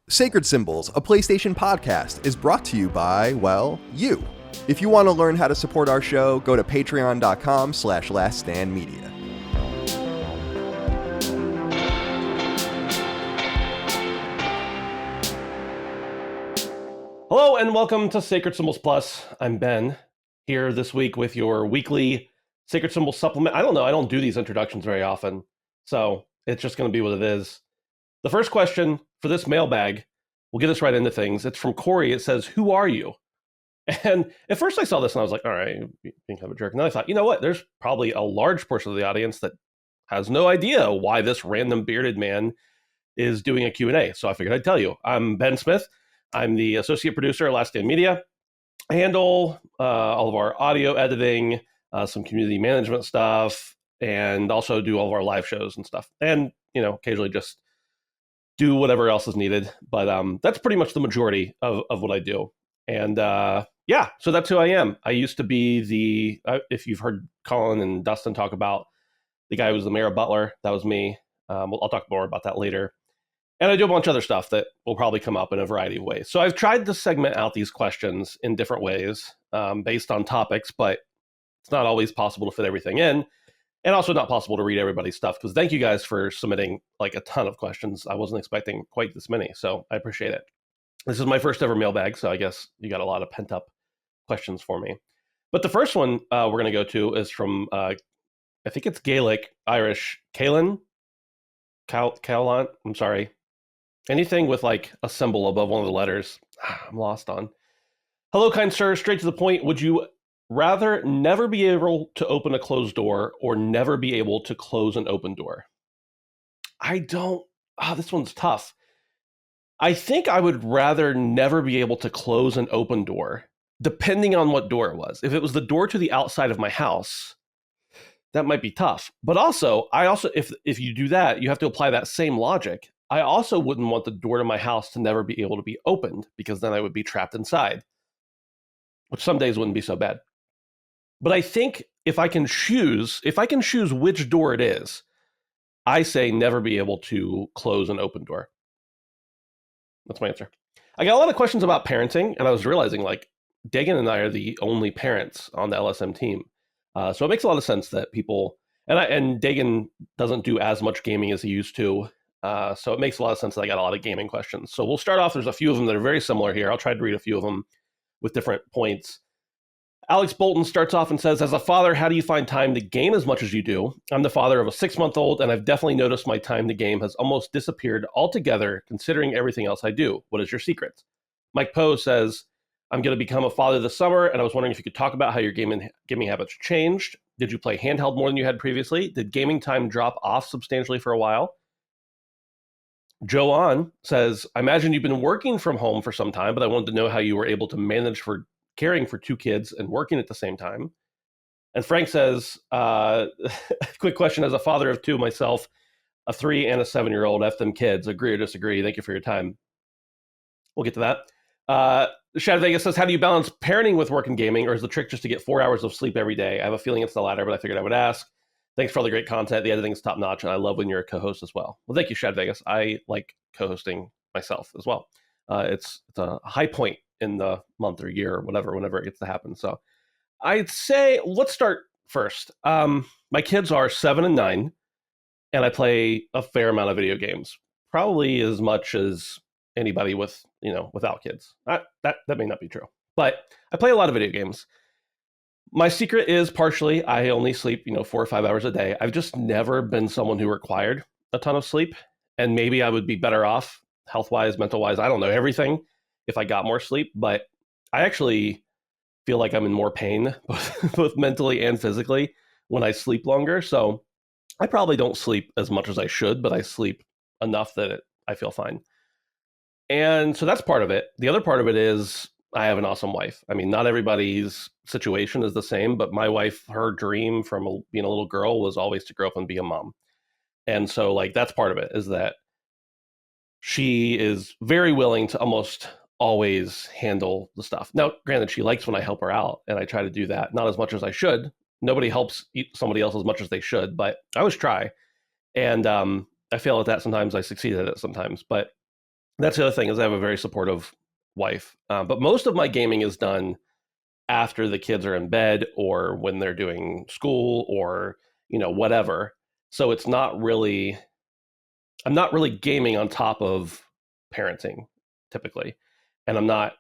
Sacred Symbols, a PlayStation podcast, is brought to you by, well, you. If you want to learn how to support our show, go to patreon.com/laststandmedia. Hello and welcome to Sacred Symbols Plus. I'm Ben, here this week with your weekly Sacred Symbols supplement. I don't do these introductions very often, so it's just going to be what it is. The first question for this mailbag, we'll get us right into things. It's from Corey. It says, "Who are you?" And at first I saw this and I was like, all right, being kind of a jerk. And then I thought, you know what? There's probably a large portion of the audience that has no idea why this random bearded man is doing a Q&A. So I figured I'd tell you. I'm Ben Smith. I'm the associate producer at Last Stand Media. I handle all of our audio editing, some community management stuff, and also do all of our live shows and stuff. And, occasionally just do whatever else is needed. But that's pretty much the majority of what I do. And so that's who I am. I used to be if you've heard Colin and Dustin talk about the guy who was the mayor of Butler, that was me. I'll talk more about that later. And I do a bunch of other stuff that will probably come up in a variety of ways. So I've tried to segment out these questions in different ways based on topics, but it's not always possible to fit everything in. And also not possible to read everybody's stuff, because thank you guys for submitting like a ton of questions. I wasn't expecting quite this many, so I appreciate it. This is my first ever mailbag, so I guess you got a lot of pent up questions for me. But the first one we're going to go to is from, I think it's Gaelic, Irish, Caelan, I'm sorry. Anything with like a symbol above one of the letters, I'm lost on. "Hello, kind sir, straight to the point. Would you rather never be able to open a closed door or never be able to close an open door?" This one's tough. I think I would rather never be able to close an open door, depending on what door it was. If it was the door to the outside of my house, that might be tough. But also, if you do that, you have to apply that same logic. I also wouldn't want the door to my house to never be able to be opened, because then I would be trapped inside, which some days wouldn't be so bad. But I think if I can choose which door it is, I say never be able to close an open door. That's my answer. I got a lot of questions about parenting, and I was realizing like Dagan and I are the only parents on the LSM team. So it makes a lot of sense that people, and Dagan doesn't do as much gaming as he used to. So it makes a lot of sense that I got a lot of gaming questions. So we'll start off. There's a few of them that are very similar here. I'll try to read a few of them with different points. Alex Bolton starts off and says, "As a father, how do you find time to game as much as you do? I'm the father of a 6-month-old, and I've definitely noticed my time to game has almost disappeared altogether, considering everything else I do. What is your secret?" Mike Poe says, "I'm going to become a father this summer, and I was wondering if you could talk about how your gaming habits changed. Did you play handheld more than you had previously? Did gaming time drop off substantially for a while?" Joe On says, "I imagine you've been working from home for some time, but I wanted to know how you were able to manage for caring for 2 kids and working at the same time." And Frank says, "Quick question, as a father of 2 myself, a 3 and a 7-year-old, F them kids, agree or disagree? Thank you for your time." We'll get to that. Shad Vegas says, "How do you balance parenting with work and gaming, or is the trick just to get 4 hours of sleep every day? I have a feeling it's the latter, but I figured I would ask. Thanks for all the great content. The editing is top notch, and I love when you're a co-host as well." Well, thank you, Shad Vegas. I like co-hosting myself as well. It's a high point in the month or year or whenever it gets to happen. So I'd say let's start first. My kids are 7 and 9, and I play a fair amount of video games, probably as much as anybody without kids. That may not be true, but I play a lot of video games. My secret is partially I only sleep 4 or 5 hours a day. I've just never been someone who required a ton of sleep, and maybe I would be better off health-wise, mental-wise, I don't know, everything, if I got more sleep. But I actually feel like I'm in more pain, both mentally and physically, when I sleep longer. So I probably don't sleep as much as I should, but I sleep enough that I feel fine. And so that's part of it. The other part of it is I have an awesome wife. I mean, not everybody's situation is the same, but my wife, her dream from being a little girl was always to grow up and be a mom. And so like that's part of it, is that she is very willing to almost always handle the stuff. Now, granted, she likes when I help her out, and I try to do that, not as much as I should. Nobody helps somebody else as much as they should, but I always try. And I fail at that sometimes, I succeed at it sometimes. But That's the other thing is I have a very supportive wife. But most of my gaming is done after the kids are in bed or when they're doing school or, whatever. So it's not really, I'm not really gaming on top of parenting typically. And I'm not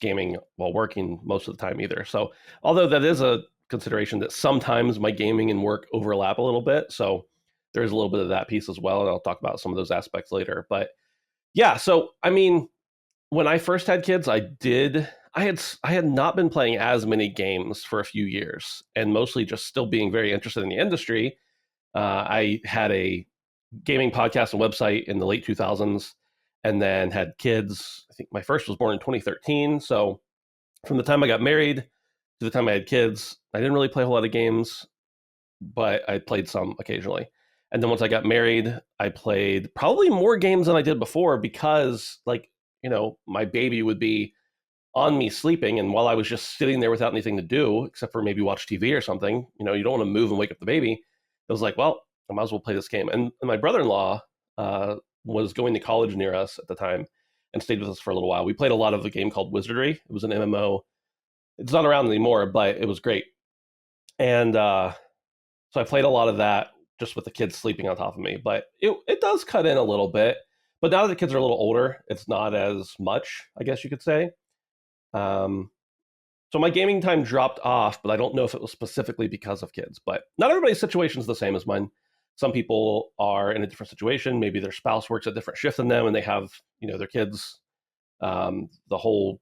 gaming while working most of the time either. So although that is a consideration that sometimes my gaming and work overlap a little bit. So there's a little bit of that piece as well. And I'll talk about some of those aspects later. But yeah, so I mean, when I first had kids, I had not been playing as many games for a few years, and mostly just still being very interested in the industry. I had a gaming podcast and website in the late 2000s, and then had kids. I think my first was born in 2013. So from the time I got married to the time I had kids, I didn't really play a whole lot of games, but I played some occasionally. And then once I got married, I played probably more games than I did before because, like, my baby would be on me sleeping. And while I was just sitting there without anything to do, except for maybe watch TV or something, you don't want to move and wake up the baby. It was like, well, I might as well play this game. And my brother in law was going to college near us at the time and stayed with us for a little while. We played a lot of a game called Wizardry. It was an MMO. It's not around anymore, but it was great. And so I played a lot of that just with the kids sleeping on top of me. But it does cut in a little bit. But now that the kids are a little older, it's not as much, I guess you could say. Um, so my gaming time dropped off, but I don't know if it was specifically because of kids. But not everybody's situation is the same as mine. Some people are in a different situation. Maybe their spouse works a different shift than them, and they have their kids the whole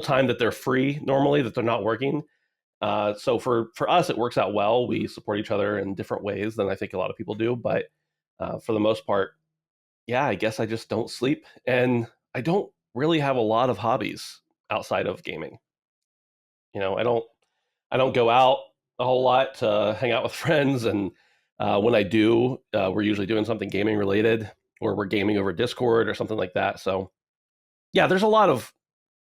time that they're free normally, that they're not working. So for us, it works out well. We support each other in different ways than I think a lot of people do. But for the most part, yeah, I guess I just don't sleep, and I don't really have a lot of hobbies outside of gaming. I don't go out a whole lot to hang out with friends, and when I do, we're usually doing something gaming related, or we're gaming over Discord or something like that. So yeah, there's a lot of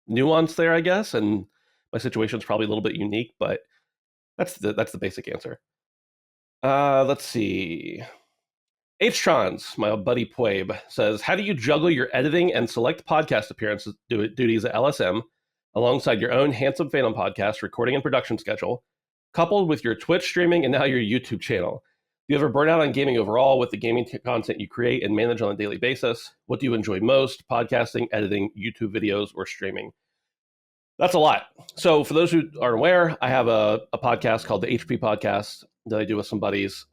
nuance there, I guess, and my situation's probably a little bit unique, but that's the basic answer. Let's see. H-Trons, my buddy Poib, says, how do you juggle your editing and select podcast appearances duties at LSM alongside your own Handsome Phantom podcast recording and production schedule, coupled with your Twitch streaming and now your YouTube channel? Do you ever burn out on gaming overall with the gaming content you create and manage on a daily basis? What do you enjoy most, podcasting, editing, YouTube videos, or streaming? That's a lot. So for those who aren't aware, I have a podcast called the HP Podcast that I do with some buddies.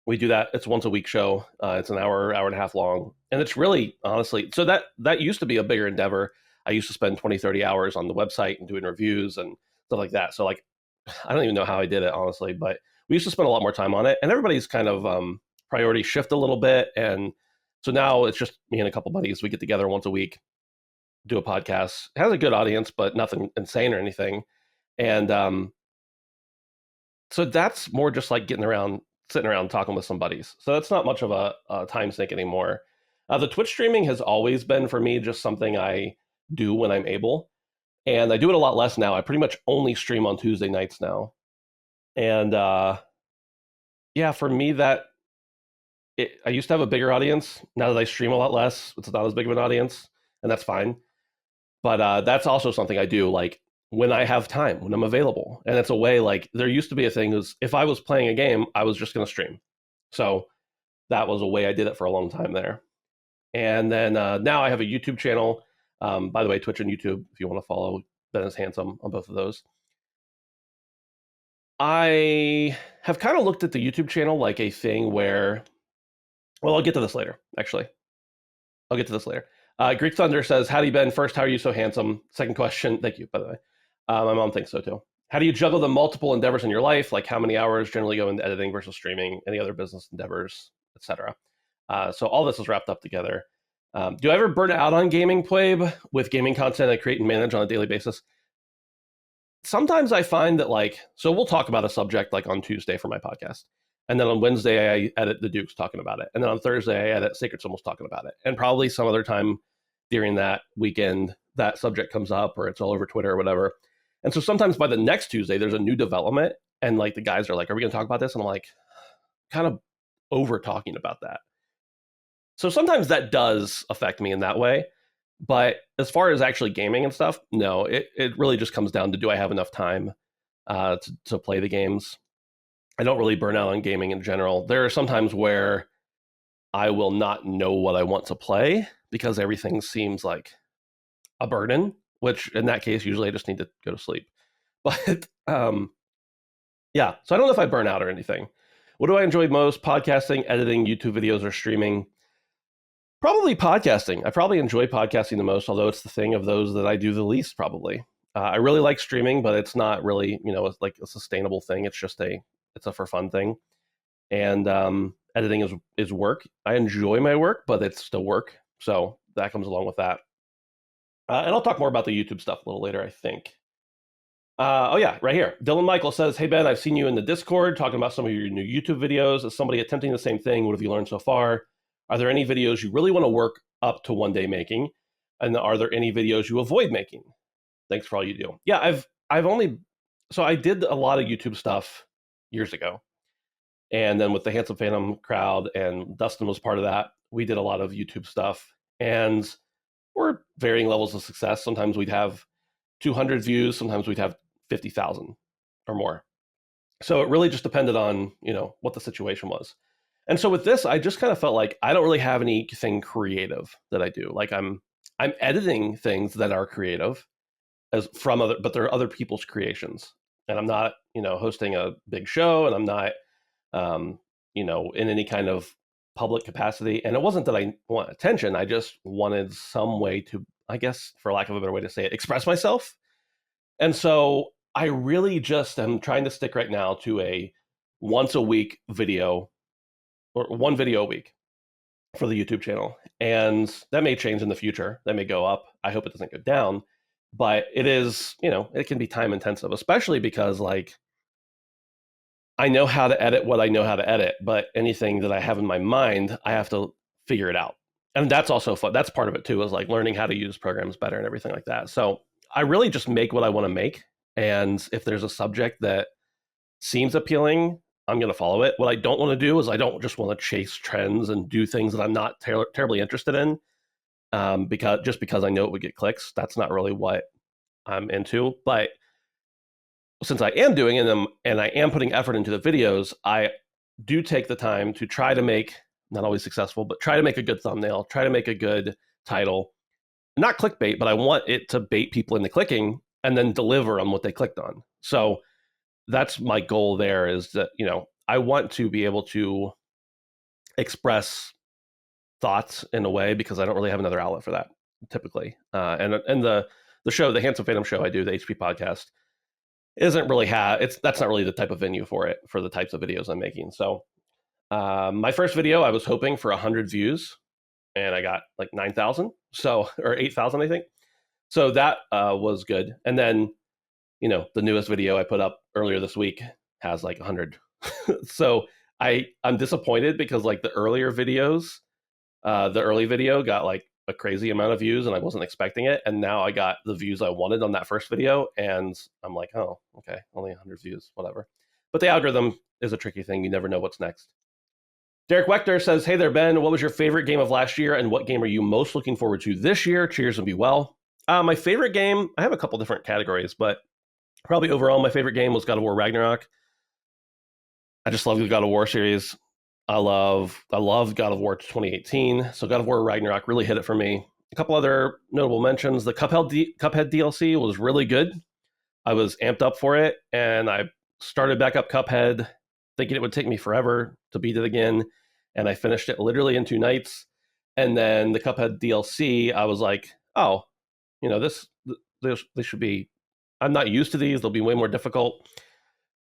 We do that. It's once a week show. It's an hour and a half long. And it's really, honestly, so that used to be a bigger endeavor. I used to spend 20, 30 hours on the website and doing reviews and stuff like that. So like, I don't even know how I did it, honestly, but we used to spend a lot more time on it. And everybody's kind of priorities shift a little bit. And so now it's just me and a couple buddies. We get together once a week, do a podcast. It has a good audience, but nothing insane or anything. And so that's more just like sitting around talking with some buddies. So that's not much of a time sink anymore. The Twitch streaming has always been for me just something I do when I'm able. And I do it a lot less now. I pretty much only stream on Tuesday nights now. And yeah, for me, I used to have a bigger audience. Now that I stream a lot less, it's not as big of an audience, and that's fine. But that's also something I do like when I have time, when I'm available. And it's a way, like, there used to be a thing is if I was playing a game, I was just going to stream. So that was a way I did it for a long time there. And then now I have a YouTube channel. By the way, Twitch and YouTube, if you want to follow Ben is Handsome on both of those. I have kind of looked at the YouTube channel like a thing where, well, I'll get to this later, actually. I'll get to this later. Greek Thunder says, howdy, Ben. First, how are you so handsome? Second question. Thank you, by the way. My mom thinks so, too. How do you juggle the multiple endeavors in your life? Like how many hours generally go into editing versus streaming, any other business endeavors, etc. So all this is wrapped up together. Do I ever burn out on gaming, Plabe, with gaming content I create and manage on a daily basis? Sometimes I find that, like, so we'll talk about a subject like on Tuesday for my podcast. And then on Wednesday, I edit The Dukes talking about it. And then on Thursday, I edit Sacred Symbols talking about it. And probably some other time during that weekend, that subject comes up or it's all over Twitter or whatever. And so sometimes by the next Tuesday, there's a new development. And like the guys are like, are we going to talk about this? And I'm like, kind of over talking about that. So sometimes that does affect me in that way. But as far as actually gaming and stuff, no, it really just comes down to, do I have enough time to play the games? I don't really burn out on gaming in general. There are some times where I will not know what I want to play because everything seems like a burden, which in that case, usually I just need to go to sleep. But yeah, so I don't know if I burn out or anything. What do I enjoy most? Podcasting, editing, YouTube videos, or streaming? Probably podcasting. I probably enjoy podcasting the most, although it's the thing of those that I do the least, probably. I really like streaming, but it's not really, like a sustainable thing. It's a for fun thing. And editing is work. I enjoy my work, but it's still work. So that comes along with that. And I'll talk more about the YouTube stuff a little later, I think. Oh yeah, right here. Dylan Michael says, "Hey Ben, I've seen you in the Discord talking about some of your new YouTube videos. As somebody attempting the same thing, what have you learned so far? Are there any videos you really want to work up to one day making? And are there any videos you avoid making? Thanks for all you do." Yeah, I did a lot of YouTube stuff years ago. And then with the Handsome Phantom crowd, and Dustin was part of that, we did a lot of YouTube stuff. And we're varying levels of success. Sometimes we'd have 200 views, sometimes we'd have 50,000 or more. So it really just depended on, what the situation was. And so with this, I just kind of felt like I don't really have anything creative that I do. Like I'm editing things that are creative but they're other people's creations. And I'm not, hosting a big show, and I'm not in any kind of public capacity. And it wasn't that I want attention. I just wanted some way to, I guess, for lack of a better way to say it, express myself. And so I really just am trying to stick right now to a once a week video, or one video a week for the YouTube channel. And that may change in the future. That may go up. I hope it doesn't go down. But it is, it can be time intensive, especially because I know how to edit what I know how to edit, but anything that I have in my mind, I have to figure it out. And that's also fun. That's part of it too, is like learning how to use programs better and everything like that. So I really just make what I want to make. And if there's a subject that seems appealing, I'm going to follow it. What I don't want to do is I don't just want to chase trends and do things that I'm not terribly interested in, because I know it would get clicks. That's not really what I'm into. But since I am doing them and I am putting effort into the videos, I do take the time to try to make, not always successful, but try to make a good thumbnail, try to make a good title. Not clickbait, but I want it to bait people into clicking and then deliver on what they clicked on. So that's my goal there, is that, I want to be able to express thoughts in a way, because I don't really have another outlet for that typically. And the show, the Handsome Phantom show I do, the HP podcast, isn't really that's not really the type of venue for it, for the types of videos I'm making. So my first video, I was hoping for 100 views, and I got like 9,000, or 8,000, I think. So that was good. And then, the newest video I put up earlier this week has like 100. So I'm disappointed, because like the earlier videos, the early video got like a crazy amount of views, and I wasn't expecting it. And now I got the views I wanted on that first video, and I'm like, oh, okay, only 100 views, whatever. But the algorithm is a tricky thing. You never know what's next. Derek Wechter says, "Hey there, Ben. What was your favorite game of last year, and what game are you most looking forward to this year? Cheers and be well." My favorite game, I have a couple different categories, but probably overall my favorite game was God of War Ragnarok. I just love the God of War series. I love God of War 2018. So God of War Ragnarok really hit it for me. A couple other notable mentions. The Cuphead DLC was really good. I was amped up for it, and I started back up Cuphead thinking it would take me forever to beat it again, and I finished it literally in 2 nights. And then the Cuphead DLC, I was like, oh, this should be, I'm not used to these. They'll be way more difficult.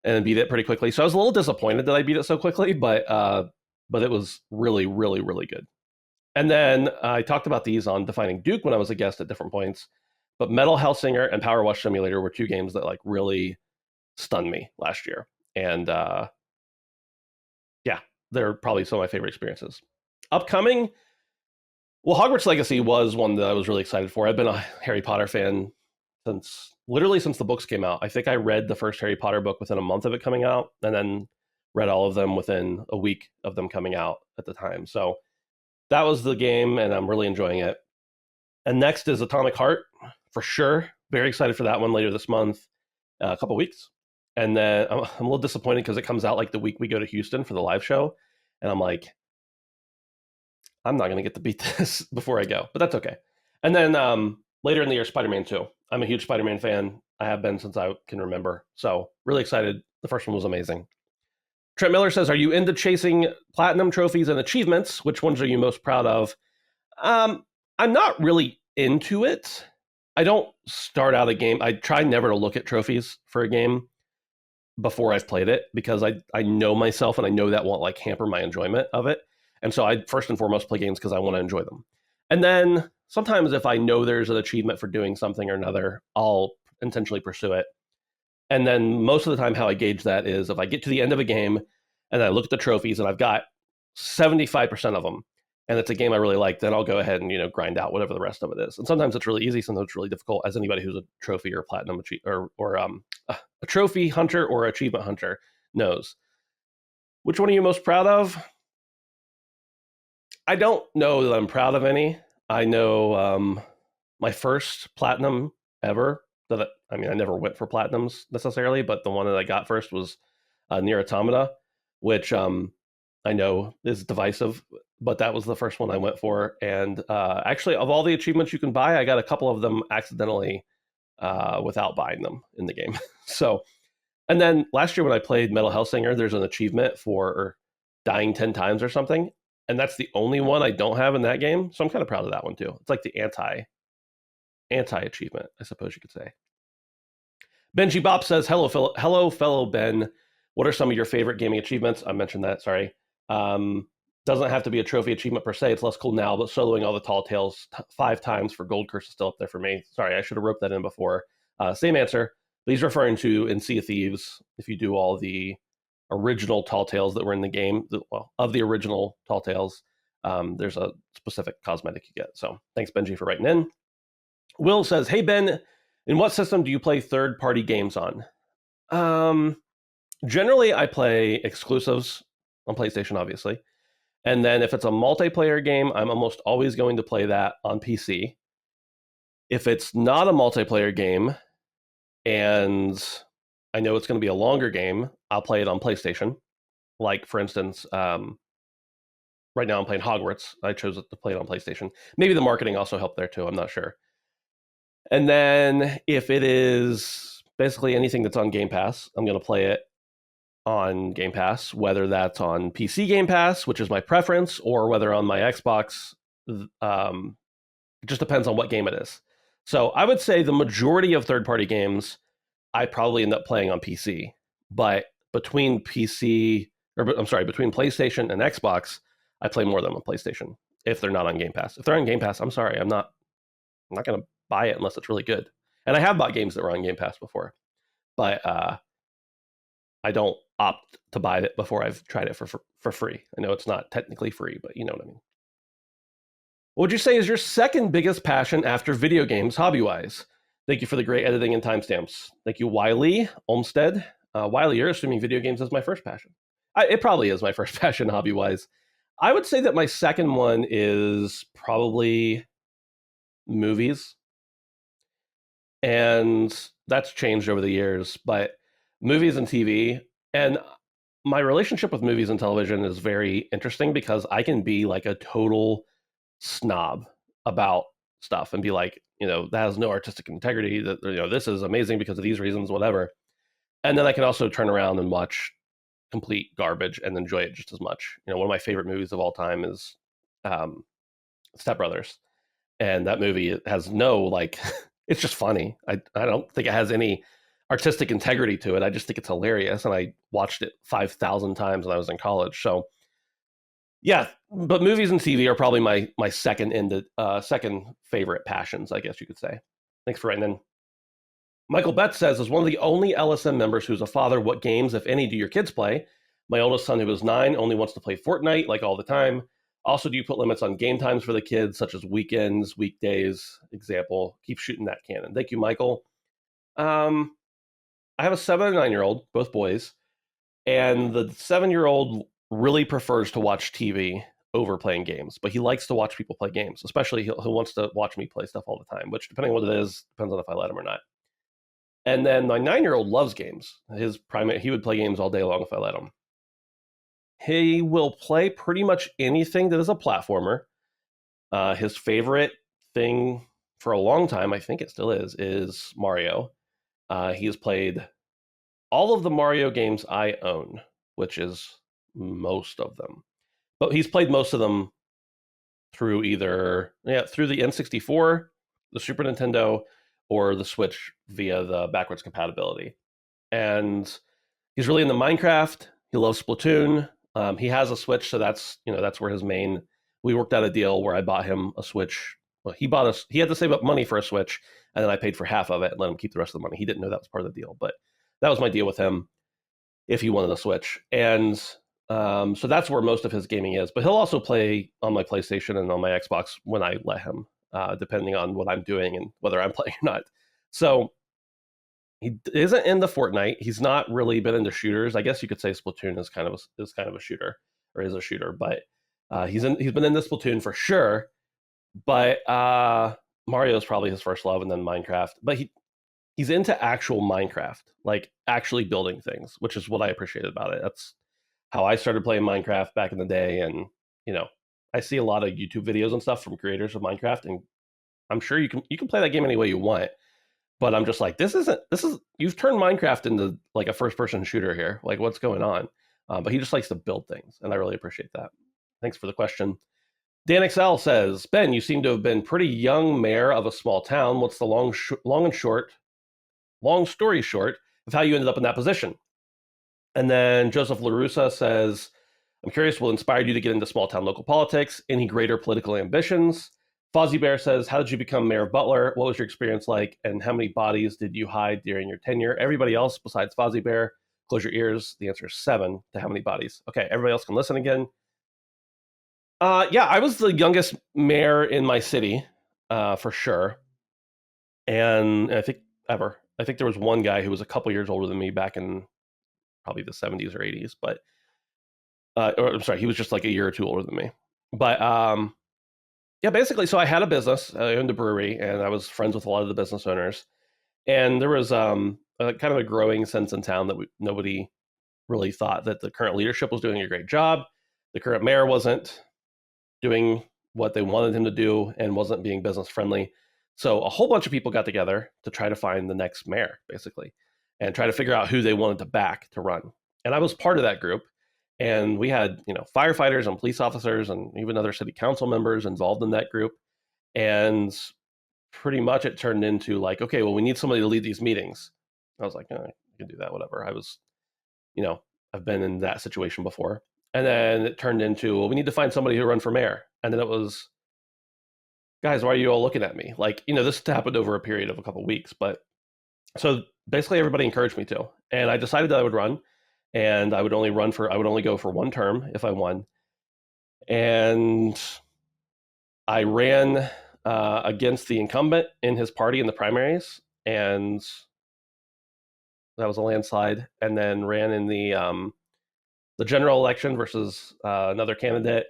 And beat it pretty quickly. So I was a little disappointed that I beat it so quickly, but it was really, really, really good. And then I talked about these on Defining Duke when I was a guest at different points. But Metal Hellsinger and Power Wash Simulator were 2 games that like really stunned me last year. And yeah, they're probably some of my favorite experiences. Upcoming, well, Hogwarts Legacy was one that I was really excited for. I've been a Harry Potter fan since the books came out. I think I read the first Harry Potter book within a month of it coming out, and then read all of them within a week of them coming out at the time. So that was the game, and I'm really enjoying it. And next is Atomic Heart, for sure. Very excited for that one later this month, a couple weeks. And then I'm a little disappointed because it comes out like the week we go to Houston for the live show. And I'm like, I'm not going to get to beat this before I go, but that's okay. And then later in the year, Spider-Man 2. I'm a huge Spider-Man fan. I have been since I can remember. So really excited. The first one was amazing. Trent Miller says, are you into chasing platinum trophies and achievements? Which ones are you most proud of? I'm not really into it. I don't start out a game. I try never to look at trophies for a game before I've played it because I know myself and I know that won't like hamper my enjoyment of it. And so I first and foremost play games because I want to enjoy them. And then sometimes if I know there's an achievement for doing something or another, I'll intentionally pursue it. And then most of the time how I gauge that is if I get to the end of a game and I look at the trophies and I've got 75% of them and it's a game I really like, then I'll go ahead and, grind out whatever the rest of it is. And sometimes it's really easy, sometimes it's really difficult, as anybody who's a trophy or platinum or a trophy hunter or achievement hunter knows. Which one are you most proud of? I don't know that I'm proud of any. I know my first platinum ever I never went for platinums necessarily, but the one that I got first was Near Automata, which I know is divisive, but that was the first one I went for. And actually, of all the achievements you can buy, I got a couple of them accidentally without buying them in the game. So, and then last year when I played Metal Hellsinger, there's an achievement for dying 10 times or something. And that's the only one I don't have in that game. So I'm kind of proud of that one too. It's like the anti-achievement, I suppose you could say. Benji Bop says, hello, fellow Ben. What are some of your favorite gaming achievements? I mentioned that, sorry. Doesn't have to be a trophy achievement per se. It's less cool now, but soloing all the tall tales 5 times for Gold Curse is still up there for me. Sorry, I should have roped that in before. Same answer. But he's referring to in Sea of Thieves, if you do all the original tall tales that were in the game, of the original tall tales, there's a specific cosmetic you get. So thanks, Benji, for writing in. Will says, hey, Ben, in what system do you play third-party games on? Generally, I play exclusives on PlayStation, obviously. And then if it's a multiplayer game, I'm almost always going to play that on PC. If it's not a multiplayer game and I know it's going to be a longer game, I'll play it on PlayStation. Like, for instance, right now I'm playing Hogwarts. I chose to play it on PlayStation. Maybe the marketing also helped there too. I'm not sure. And then if it is basically anything that's on Game Pass, I'm going to play it on Game Pass, whether that's on PC Game Pass, which is my preference, or whether on my Xbox. It just depends on what game it is. So I would say the majority of third-party games I probably end up playing on PC. But between PlayStation and Xbox, I play more of them on PlayStation if they're not on Game Pass. If they're on Game Pass, I'm sorry, I'm not going to buy it unless it's really good. And I have bought games that were on Game Pass before, but I don't opt to buy it before I've tried it for free. I know it's not technically free, but you know what I mean. What would you say is your second biggest passion after video games, hobby-wise? Thank you for the great editing and timestamps. Thank you, Wiley Olmstead. Wiley, you're assuming video games is my first passion. It probably is my first passion, hobby-wise. I would say that my second one is probably movies. And that's changed over the years, but movies and TV, and my relationship with movies and television is very interesting because I can be like a total snob about stuff and be like, that has no artistic integrity, that, this is amazing because of these reasons, whatever. And then I can also turn around and watch complete garbage and enjoy it just as much. One of my favorite movies of all time is Step Brothers. And that movie has no, it's just funny. I don't think it has any artistic integrity to it. I just think it's hilarious. And I watched it 5,000 times when I was in college. So yeah, but movies and TV are probably my second favorite passions, I guess you could say. Thanks for writing in. Michael Betts says, as one of the only LSM members who's a father, what games, if any, do your kids play? My oldest son, who is 9, only wants to play Fortnite, all the time. Also, do you put limits on game times for the kids, such as weekends, weekdays? Example, keep shooting that cannon. Thank you, Michael. I have a 7 and 9-year-old, both boys, and the 7-year-old really prefers to watch TV over playing games, but he likes to watch people play games. Especially he wants to watch me play stuff all the time, which depending on what it is, depends on if I let him or not. And then my 9-year-old loves games. He would play games all day long if I let him. He will play pretty much anything that is a platformer. His favorite thing for a long time, I think it still is Mario. He has played all of the Mario games I own, which is most of them. But he's played most of them through through the N64, the Super Nintendo, or the Switch via the backwards compatibility. And he's really into Minecraft. He loves Splatoon. He has a Switch, so that's where his main. We worked out a deal where I bought him a Switch. Well, he had to save up money for a Switch, and then I paid for half of it and let him keep the rest of the money. He didn't know that was part of the deal, but that was my deal with him if he wanted a Switch. And so that's where most of his gaming is. But he'll also play on my PlayStation and on my Xbox when I let him, depending on what I'm doing and whether I'm playing or not. So he isn't into Fortnite. He's not really been into shooters. I guess you could say Splatoon is kind of a shooter, or is a shooter. But he's been into Splatoon for sure. But Mario is probably his first love, and then Minecraft. But he's into actual Minecraft, like actually building things, which is what I appreciated about it. That's how I started playing Minecraft back in the day. And I see a lot of YouTube videos and stuff from creators of Minecraft, and I'm sure you can play that game any way you want. But I'm just like, you've turned Minecraft into like a first person shooter here. Like, what's going on? But he just likes to build things, and I really appreciate that. Thanks for the question. Dan XL says, Ben, you seem to have been pretty young mayor of a small town. What's the long story short of how you ended up in that position? And then Joseph LaRussa says, I'm curious what inspired you to get into small town local politics? Any greater political ambitions? Fozzie Bear says, how did you become mayor of Butler? What was your experience like? And how many bodies did you hide during your tenure? Everybody else besides Fozzie Bear, close your ears. The answer is 7 to how many bodies. Okay, everybody else can listen again. Yeah, I was the youngest mayor in my city, for sure. And I think ever. I think there was one guy who was a couple years older than me back in probably the 70s or 80s, but I'm sorry, he was just like a year or two older than me. But yeah, basically, so I had a business. I owned a brewery, and I was friends with a lot of the business owners. And there was kind of a growing sense in town that nobody really thought that the current leadership was doing a great job. The current mayor wasn't doing what they wanted him to do and wasn't being business friendly. So a whole bunch of people got together to try to find the next mayor, basically, and try to figure out who they wanted to back to run. And I was part of that group. And we had, firefighters and police officers and even other city council members involved in that group. And pretty much it turned into like, okay, well, we need somebody to lead these meetings. I was like, I can do that, whatever. I was, I've been in that situation before. And then it turned into, well, we need to find somebody who run for mayor. And then it was, guys, why are you all looking at me? Like, this happened over a period of a couple of weeks. But so basically everybody encouraged me to. And I decided that I would run. And I would only go for one term if I won. And I ran against the incumbent in his party in the primaries, and that was a landslide. And then ran in the general election versus another candidate,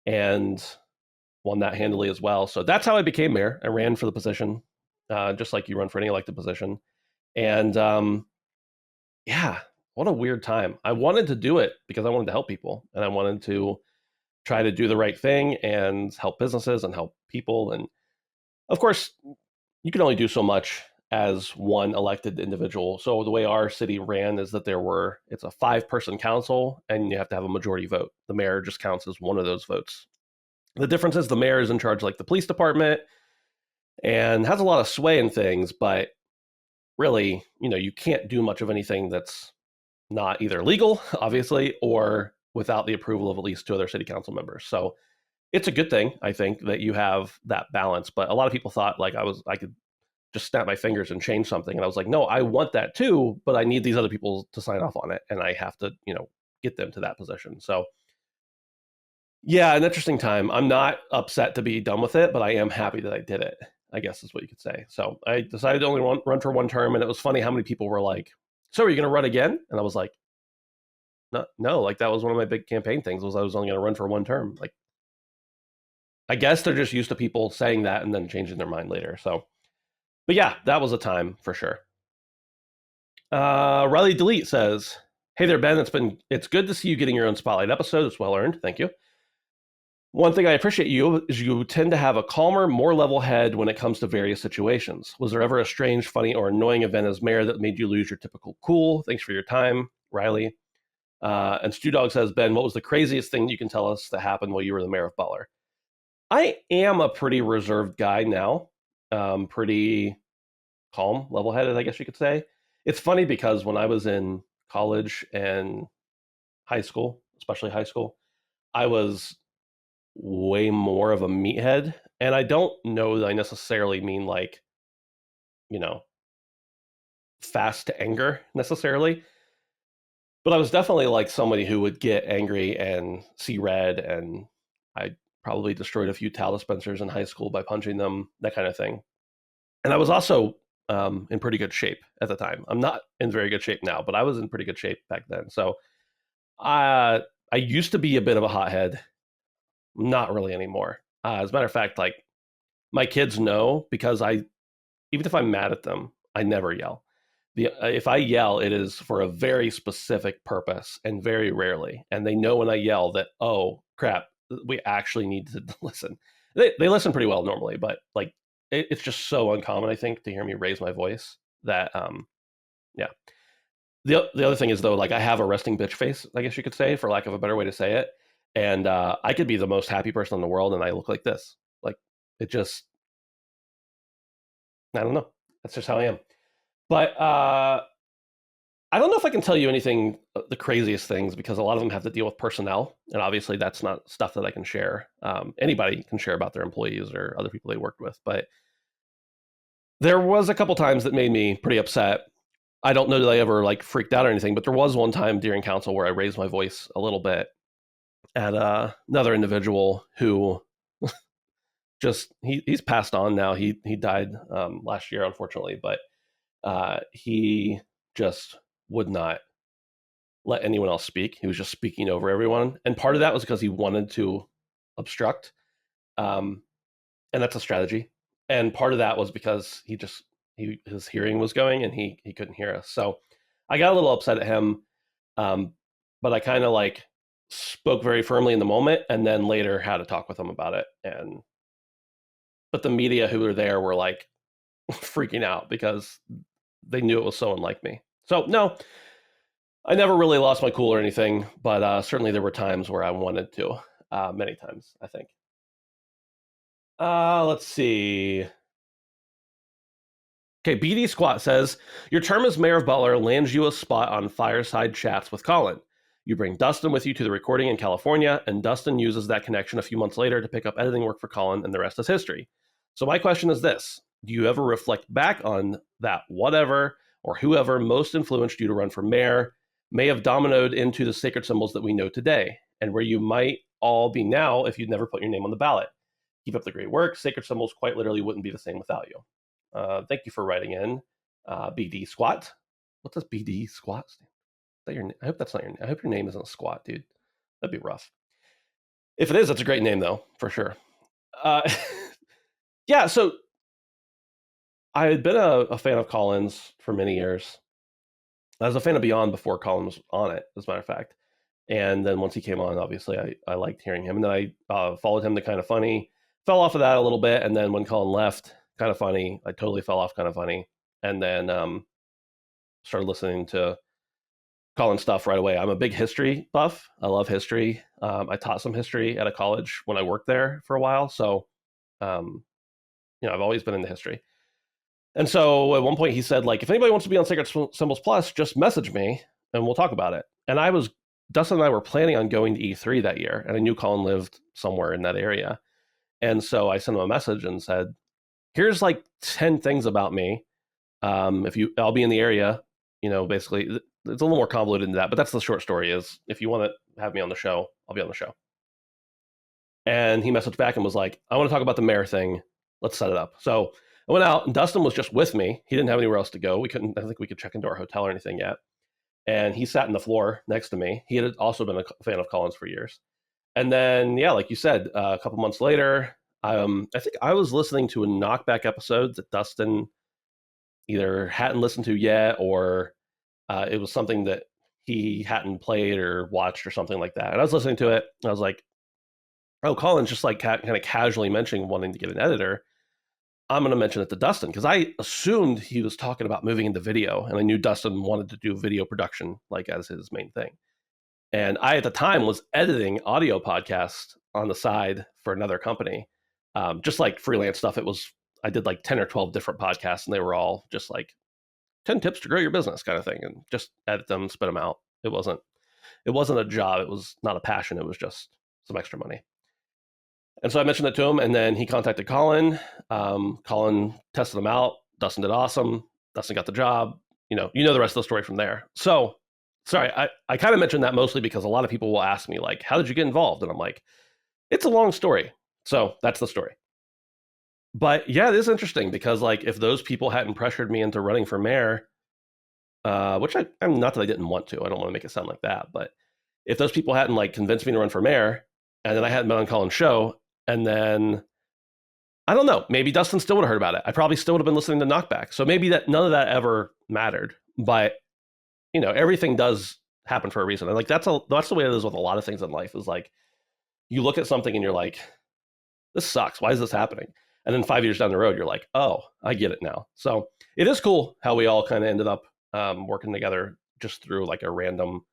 and won that handily as well. So that's how I became mayor. I ran for the position, just like you run for any elected position. And yeah. What a weird time. I wanted to do it because I wanted to help people, and I wanted to try to do the right thing and help businesses and help people. And of course, you can only do so much as one elected individual. So the way our city ran is that it's a 5-person council, and you have to have a majority vote. The mayor just counts as one of those votes. The difference is the mayor is in charge of like the police department and has a lot of sway in things, but really, you can't do much of anything that's not either legal, obviously, or without the approval of at least 2 other city council members. So it's a good thing, I think, that you have that balance. But a lot of people thought like I could just snap my fingers and change something. And I was like, no, I want that too, but I need these other people to sign off on it. And I have to, get them to that position. So yeah, an interesting time. I'm not upset to be done with it, but I am happy that I did it, I guess is what you could say. So I decided to only run for one term. And it was funny how many people were like, so are you going to run again? And I was like, no, like that was one of my big campaign things was I was only going to run for one term. Like, I guess they're just used to people saying that and then changing their mind later. So, but yeah, that was a time for sure. Riley Delete says, "Hey there, Ben. It's good to see you getting your own spotlight episode. It's well earned. Thank you. One thing I appreciate you is you tend to have a calmer, more level head when it comes to various situations. Was there ever a strange, funny, or annoying event as mayor that made you lose your typical cool? Thanks for your time, Riley." And Stu Dog says, "Ben, what was the craziest thing you can tell us that happened while you were the mayor of Butler?" I am a pretty reserved guy now, pretty calm, level headed, I guess you could say. It's funny because when I was in college and high school, especially high school, I was way more of a meathead. And I don't know that I necessarily mean like, you know, fast to anger necessarily, but I was definitely like somebody who would get angry and see red. And I probably destroyed a few towel dispensers in high school by punching them, that kind of thing. And I was also in pretty good shape at the time. I'm not in very good shape now, but I was in pretty good shape back then. So I used to be a bit of a hothead. Not really anymore. As a matter of fact, like my kids know because even if I'm mad at them, I never yell. If I yell, it is for a very specific purpose and very rarely. And they know when I yell that, oh crap, we actually need to listen. They listen pretty well normally, but like it's just so uncommon, I think, to hear me raise my voice that yeah. The other thing is though, like I have a resting bitch face, I guess you could say, for lack of a better way to say it. And I could be the most happy person in the world, and I look like this. Like it just, I don't know. That's just how I am. But I don't know if I can tell you anything, the craziest things, because a lot of them have to deal with personnel, and obviously that's not stuff that I can share. Anybody can share about their employees or other people they worked with, but there was a couple times that made me pretty upset. I don't know that I ever like freaked out or anything, but there was one time during council where I raised my voice a little bit at another individual who just he's passed on now. He died last year, unfortunately, but he just would not let anyone else speak. He was just speaking over everyone, and part of that was because he wanted to obstruct, and that's a strategy. And part of that was because his hearing was going and he couldn't hear us. So I got a little upset at him, but I kind of like spoke very firmly in the moment, and then later had to talk with him about it. But the media who were there were like freaking out because they knew it was so unlike me. So no, I never really lost my cool or anything, but certainly there were times where I wanted to. Many times, I think. Let's see. Okay, BD Squat says, "Your term as mayor of Butler lands you a spot on Fireside Chats with Colin. You bring Dustin with you to the recording in California, and Dustin uses that connection a few months later to pick up editing work for Colin, and the rest is history. So my question is this: do you ever reflect back on that whatever or whoever most influenced you to run for mayor may have dominoed into the sacred symbols that we know today, and where you might all be now if you'd never put your name on the ballot? Keep up the great work. Sacred symbols quite literally wouldn't be the same without you." Thank you for writing in, BD Squat. What does BD Squat stand? I hope that's not your name. I hope your name isn't Squat, dude. That'd be rough. If it is, that's a great name, though, for sure. Uh, yeah, so I had been a fan of Colin's for many years. I was a fan of Beyond before Colin was on it, as a matter of fact. And then once he came on, obviously, I liked hearing him. And then I followed him to Kind of Funny, fell off of that a little bit. And then when Colin left Kind of Funny, I totally fell off Kind of Funny. And then started listening to Colin stuff right away. I'm a big history buff. I love history. I taught some history at a college when I worked there for a while. So, I've always been into history. And so at one point he said, like, if anybody wants to be on Sacred Symbols Plus, just message me and we'll talk about it. And Dustin and I were planning on going to E3 that year, and I knew Colin lived somewhere in that area. And so I sent him a message and said, here's like 10 things about me. I'll be in the area, basically it's a little more convoluted than that, but that's the short story is if you want to have me on the show, I'll be on the show. And he messaged back and was like, I want to talk about the mayor thing. Let's set it up. So I went out and Dustin was just with me. He didn't have anywhere else to go. I don't think we could check into our hotel or anything yet. And he sat in the floor next to me. He had also been a fan of Colin's for years. And then, yeah, like you said, a couple months later, I think I was listening to a knockback episode that Dustin either hadn't listened to yet, or it was something that he hadn't played or watched or something like that. And I was listening to it, and I was like, oh, Colin's just like kind of casually mentioning wanting to get an editor. I'm going to mention it to Dustin because I assumed he was talking about moving into video, and I knew Dustin wanted to do video production like as his main thing. And I at the time was editing audio podcasts on the side for another company, just like freelance stuff. I did like 10 or 12 different podcasts, and they were all just like 10 tips to grow your business kind of thing, and just edit them, spit them out. It wasn't a job. It was not a passion. It was just some extra money. And so I mentioned it to him, and then he contacted Colin. Colin tested him out. Dustin did awesome. Dustin got the job. You know the rest of the story from there. So, sorry, I kind of mentioned that mostly because a lot of people will ask me, like, how did you get involved? And I'm like, it's a long story. So that's the story. But yeah, it is interesting because, like, if those people hadn't pressured me into running for mayor, which I'm not that I didn't want to. I don't want to make it sound like that. But if those people hadn't, like, convinced me to run for mayor, and then I hadn't been on Colin's show, and then, I don't know, maybe Dustin still would have heard about it. I probably still would have been listening to Knockback. So maybe that none of that ever mattered. But, everything does happen for a reason. And like that's the way it is with a lot of things in life, is like you look at something and you're like, this sucks. Why is this happening? And then 5 years down the road, you're like, oh, I get it now. So it is cool how we all kind of ended up working together just through like a random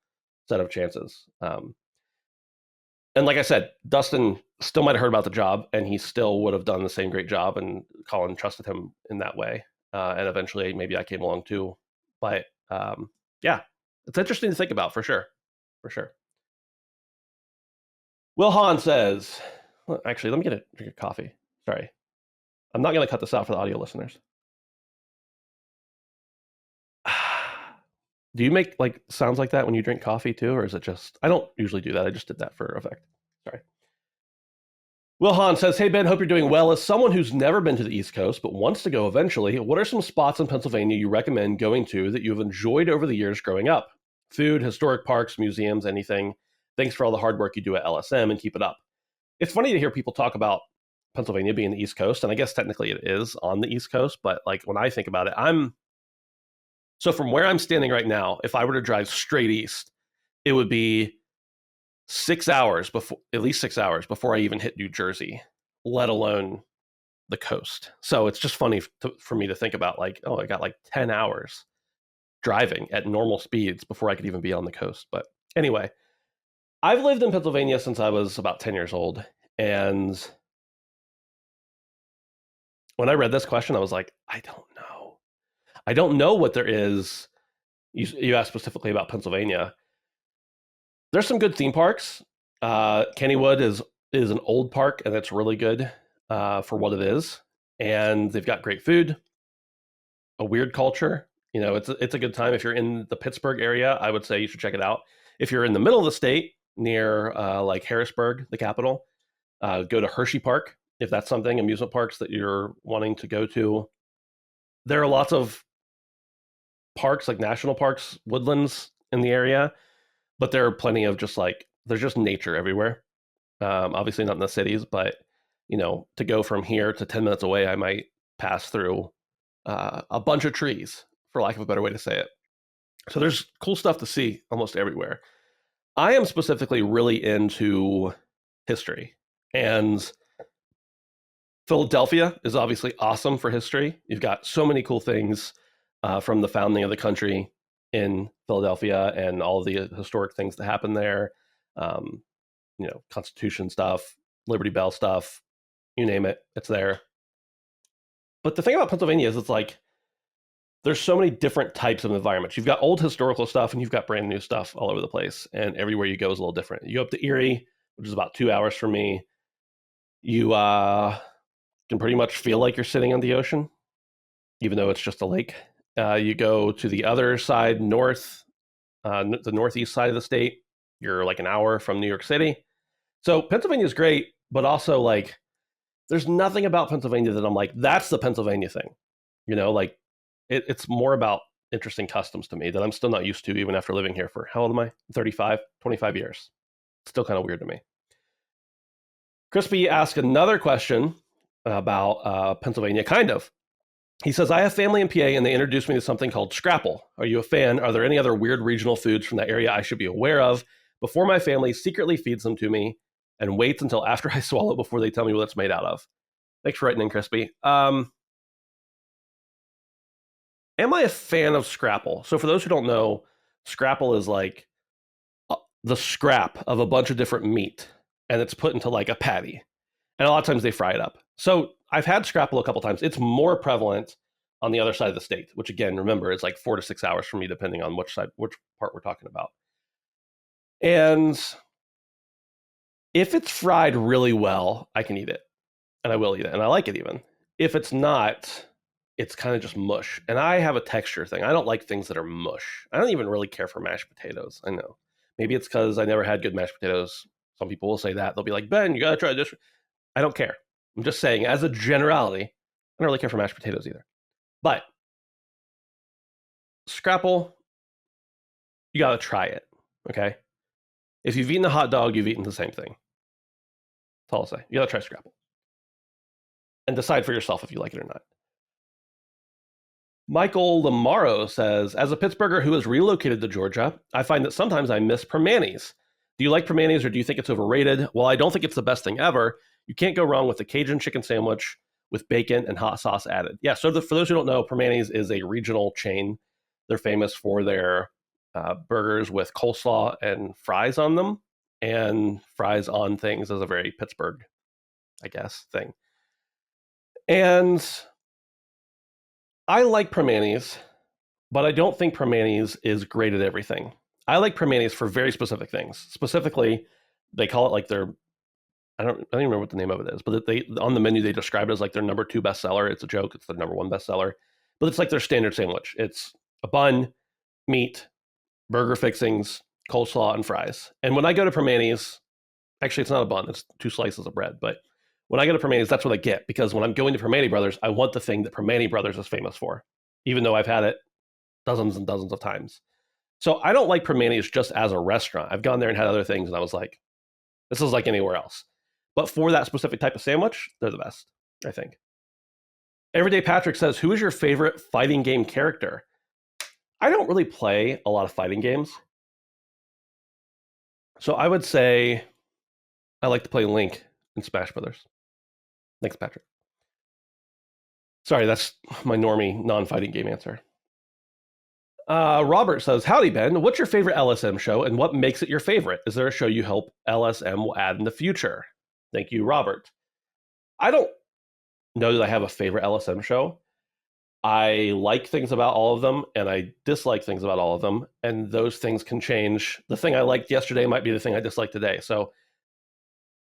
set of chances. And like I said, Dustin still might have heard about the job, and he still would have done the same great job, and Colin trusted him in that way. And eventually, maybe I came along too. But yeah, it's interesting to think about for sure. For sure. Will Hahn says, well, actually, let me get a drink of coffee. Sorry. I'm not going to cut this out for the audio listeners. Do you make like sounds like that when you drink coffee too, or is it just, I don't usually do that. I just did that for effect. Sorry. Will Hahn says, hey, Ben, hope you're doing well. As someone who's never been to the East Coast but wants to go eventually, what are some spots in Pennsylvania you recommend going to that you've enjoyed over the years growing up? Food, historic parks, museums, anything. Thanks for all the hard work you do at LSM, and keep it up. It's funny to hear people talk about Pennsylvania being the East Coast, and I guess technically it is on the East Coast, but like when I think about it, so from where I'm standing right now, if I were to drive straight east, it would be 6 hours before, at least 6 hours before I even hit New Jersey, let alone the coast. So it's just funny for me to think about, like, oh, I got like 10 hours driving at normal speeds before I could even be on the coast. But anyway, I've lived in Pennsylvania since I was about 10 years old. And when I read this question, I was like, I don't know. I don't know what there is. You asked specifically about Pennsylvania. There's some good theme parks. Kennywood is an old park, and it's really good for what it is. And they've got great food, a weird culture. It's a good time. If you're in the Pittsburgh area, I would say you should check it out. If you're in the middle of the state, near like Harrisburg, the capital, go to Hershey Park, if that's something, amusement parks that you're wanting to go to. There are lots of parks, like national parks, woodlands in the area, but there are plenty of there's just nature everywhere. Obviously not in the cities, but to go from here to 10 minutes away, I might pass through a bunch of trees, for lack of a better way to say it. So there's cool stuff to see almost everywhere. I am specifically really into history, and Philadelphia is obviously awesome for history. You've got so many cool things from the founding of the country in Philadelphia and all the historic things that happen there. Constitution stuff, Liberty Bell stuff, you name it, it's there. But the thing about Pennsylvania is it's like there's so many different types of environments. You've got old historical stuff, and you've got brand new stuff all over the place, and everywhere you go is a little different. You go up to Erie, which is about 2 hours from me. You can pretty much feel like you're sitting on the ocean, even though it's just a lake. You go to the other side, the northeast side of the state, you're like an hour from New York City. So Pennsylvania is great, but also like there's nothing about Pennsylvania that I'm like, that's the Pennsylvania thing. Like it's more about interesting customs to me that I'm still not used to, even after living here for, how old am I? 35, 25 years. It's still kind of weird to me. Crispy asked another question about Pennsylvania, kind of. He says, I have family in PA and they introduced me to something called Scrapple. Are you a fan? Are there any other weird regional foods from that area I should be aware of before my family secretly feeds them to me and waits until after I swallow before they tell me what it's made out of? Thanks for writing in, Crispy. Am I a fan of Scrapple? So for those who don't know, Scrapple is like the scrap of a bunch of different meat, and it's put into like a patty. And a lot of times they fry it up. So I've had Scrapple a couple times. It's more prevalent on the other side of the state, which again, remember, it's like 4 to 6 hours for me, depending on which part we're talking about. And if it's fried really well, I can eat it, and I will eat it, and I like it even. If it's not, it's kind of just mush. And I have a texture thing. I don't like things that are mush. I don't even really care for mashed potatoes. I know. Maybe it's because I never had good mashed potatoes. Some people will say that. They'll be like, Ben, you got to try this. I don't care. I'm just saying, as a generality, I don't really care for mashed potatoes either. But Scrapple, you got to try it, okay? If you've eaten a hot dog, you've eaten the same thing. That's all I'll say. You got to try Scrapple. And decide for yourself if you like it or not. Michael Lamaro says, as a Pittsburgher who has relocated to Georgia, I find that sometimes I miss permanis. Do you like permanis or do you think it's overrated? Well, I don't think it's the best thing ever. You can't go wrong with a Cajun chicken sandwich with bacon and hot sauce added. Yeah, so for those who don't know, Permanis is a regional chain. They're famous for their burgers with coleslaw and fries on them. And fries on things is a very Pittsburgh, I guess, thing. And I like Permanis, but I don't think Permanis is great at everything. I like Permanis for very specific things. Specifically, they call it like their I don't even remember what the name of it is, but they on the menu they describe it as like their number 2 bestseller. It's a joke. It's their number 1 bestseller, but it's like their standard sandwich. It's a bun, meat, burger fixings, coleslaw, and fries. And when I go to Permanis, actually it's not a bun. It's 2 slices of bread. But when I go to Permanis, that's what I get because when I'm going to Permani Brothers, I want the thing that Permani Brothers is famous for, even though I've had it dozens and dozens of times. So I don't like Permanis just as a restaurant. I've gone there and had other things, and I was like, this is like anywhere else. But for that specific type of sandwich, they're the best, I think. Everyday Patrick says, who is your favorite fighting game character? I don't really play a lot of fighting games. So I would say I like to play Link in Smash Brothers. Thanks, Patrick. Sorry, that's my normie non-fighting game answer. Robert says, howdy, Ben. What's your favorite LSM show and what makes it your favorite? Is there a show you hope LSM will add in the future? Thank you, Robert. I don't know that I have a favorite LSM show. I like things about all of them and I dislike things about all of them. And those things can change. The thing I liked yesterday might be the thing I dislike today. So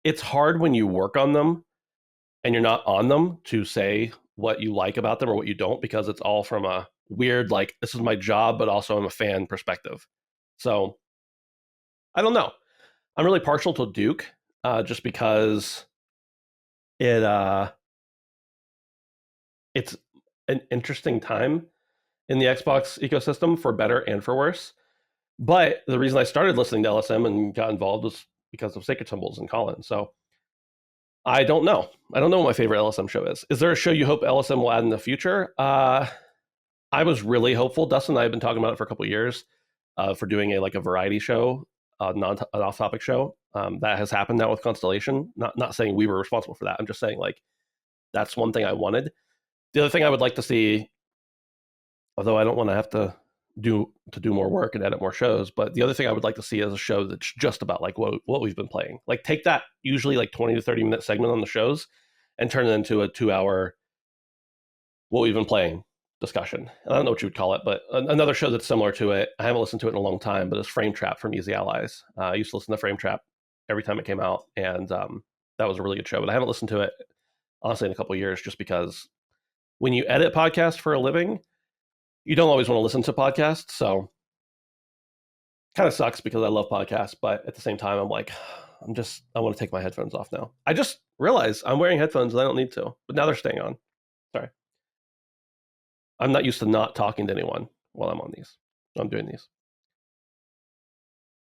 it's hard when you work on them and you're not on them to say what you like about them or what you don't, because it's all from a weird, like, this is my job, but also I'm a fan perspective. So I don't know. I'm really partial to Duke just because it's an interesting time in the Xbox ecosystem for better and for worse. But the reason I started listening to LSM and got involved was because of Sacred Symbols and Colin. So I don't know. I don't know what my favorite LSM show is. Is there a show you hope LSM will add in the future? I was really hopeful. Dustin and I have been talking about it for a couple of years for doing a variety show, an off-topic show. That has happened now with Constellation. Not saying we were responsible for that. I'm just saying that's one thing I wanted. The other thing I would like to see, although I don't want to have to do more work and edit more shows, but the other thing I would like to see is a show that's just about what we've been playing. Like take that usually 20 to 30 minute segment on the shows and turn it into a 2-hour what we've been playing discussion. And I don't know what you would call it, but another show that's similar to it, I haven't listened to it in a long time, but it's Frame Trap from Easy Allies. I used to listen to Frame Trap every time it came out, and that was a really good show, but I haven't listened to it honestly in a couple of years just because when you edit podcasts for a living, you don't always want to listen to podcasts, so kind of sucks because I love podcasts, but at the same time, I'm like, I want to take my headphones off now. I just realized I'm wearing headphones and I don't need to, but now they're staying on. Sorry. I'm not used to not talking to anyone while I'm on these. I'm doing these.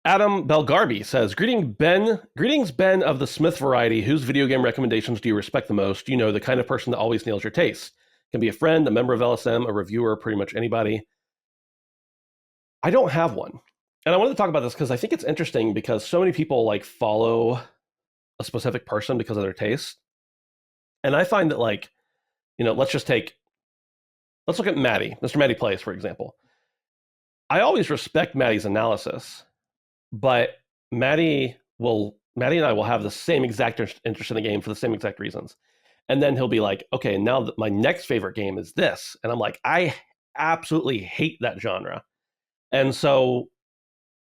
Adam Belgarby says, Greetings, Ben of the Smith variety. Whose video game recommendations do you respect the most? You know, the kind of person that always nails your taste. Can be a friend, a member of LSM, a reviewer, pretty much anybody. I don't have one. And I wanted to talk about this because I think it's interesting because so many people like follow a specific person because of their taste. And I find that like, you know, let's look at Maddie, Mr. Maddie Plays, for example. I always respect Maddie's analysis, but Maddie and I will have the same exact interest in the game for the same exact reasons. And then he'll be like, okay, now that my next favorite game is this. And I'm like, I absolutely hate that genre. And so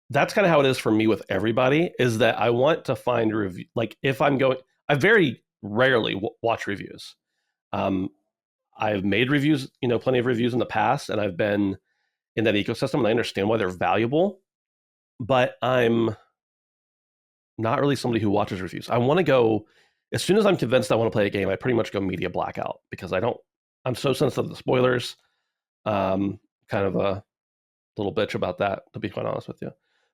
that's kind of how it is for me with everybody, is that I want to find review. Like if I'm going, I very rarely watch reviews. I've made reviews, you know, plenty of reviews in the past, and I've been in that ecosystem and I understand why they're valuable, but I'm not really somebody who watches reviews. I want to go, as soon as I'm convinced I want to play a game, I pretty much go media blackout because I'm so sensitive to spoilers. Kind of a little bitch about that, to be quite honest with you.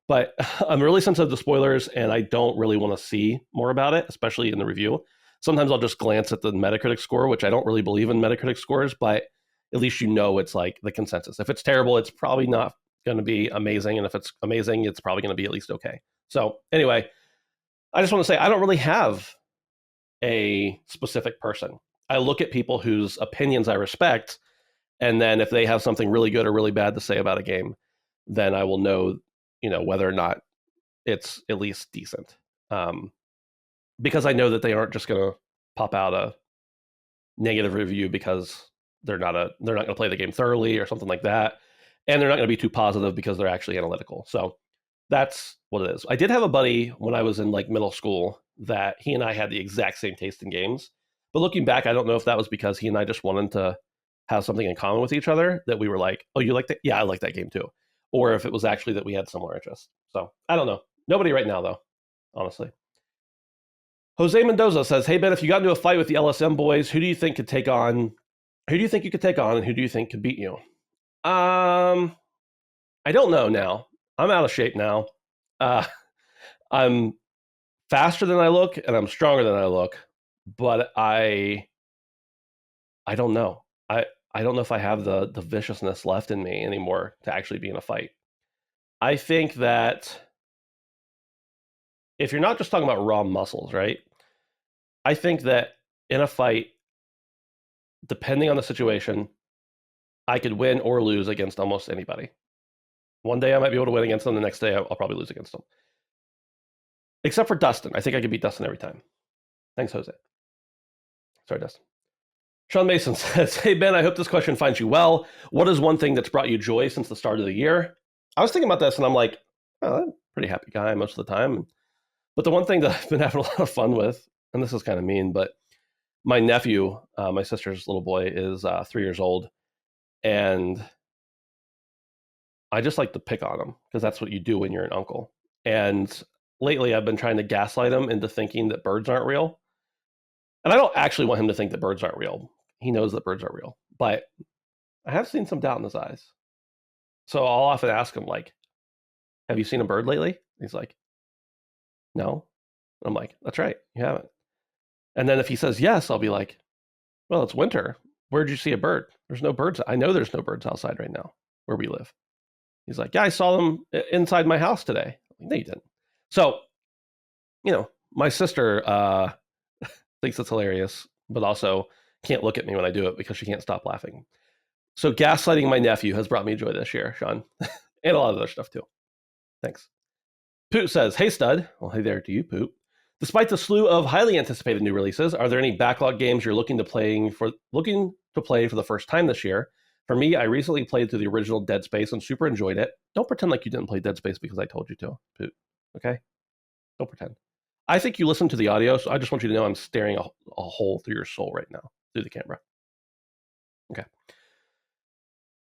But I'm really sensitive to spoilers and I don't really want to see more about it, especially in the review. Sometimes I'll just glance at the Metacritic score, which I don't really believe in Metacritic scores, but at least you know it's like the consensus. If it's terrible, it's probably not going to be amazing. And if it's amazing, it's probably going to be at least okay. So anyway, I just want to say I don't really have a specific person. I look at people whose opinions I respect, and then if they have something really good or really bad to say about a game, then I will know, you know, whether or not it's at least decent. Because I know that they aren't just going to pop out a negative review because they're not going to play the game thoroughly or something like that, and they're not going to be too positive because they're actually analytical. So that's what it is. I did have a buddy when I was in like middle school that he and I had the exact same taste in games. But looking back, I don't know if that was because he and I just wanted to have something in common with each other, that we were like, oh, you like that? Yeah, I like that game too. Or if it was actually that we had similar interests. So I don't know. Nobody right now, though, honestly. Jose Mendoza says, hey, Ben, if you got into a fight with the LSM boys, who do you think you could take on, and who do you think could beat you? I don't know now. I'm out of shape now. I'm faster than I look, and I'm stronger than I look, but I don't know. I don't know if I have the viciousness left in me anymore to actually be in a fight. I think that if you're not just talking about raw muscles, right? I think that in a fight, depending on the situation, I could win or lose against almost anybody. One day I might be able to win against them. The next day I'll probably lose against them. Except for Dustin. I think I could beat Dustin every time. Thanks, Jose. Sorry, Dustin. Sean Mason says, hey, Ben, I hope this question finds you well. What is one thing that's brought you joy since the start of the year? I was thinking about this and I'm like, oh, I'm a pretty happy guy most of the time. But the one thing that I've been having a lot of fun with, and this is kind of mean, but my nephew, my sister's little boy, is 3 years old. And I just like to pick on him because that's what you do when you're an uncle. And lately I've been trying to gaslight him into thinking that birds aren't real. And I don't actually want him to think that birds aren't real. He knows that birds are real. But I have seen some doubt in his eyes. So I'll often ask him, like, have you seen a bird lately? He's like, no. I'm like, that's right, you haven't. And then if he says yes, I'll be like, well, it's winter. Where'd you see a bird? There's no birds. I know there's no birds outside right now where we live. He's like, yeah, I saw them inside my house today. No, you didn't. So, you know, my sister thinks it's hilarious, but also can't look at me when I do it because she can't stop laughing. So gaslighting my nephew has brought me joy this year, Sean, and a lot of other stuff too. Thanks. Poot says, hey, stud. Well, hey there to you, Poot. Despite the slew of highly anticipated new releases, are there any backlog games you're looking to play for the first time this year? For me, I recently played through the original Dead Space and super enjoyed it. Don't pretend like you didn't play Dead Space because I told you to, Poot. Okay? Don't pretend. I think you listened to the audio, so I just want you to know I'm staring a hole through your soul right now, through the camera. Okay.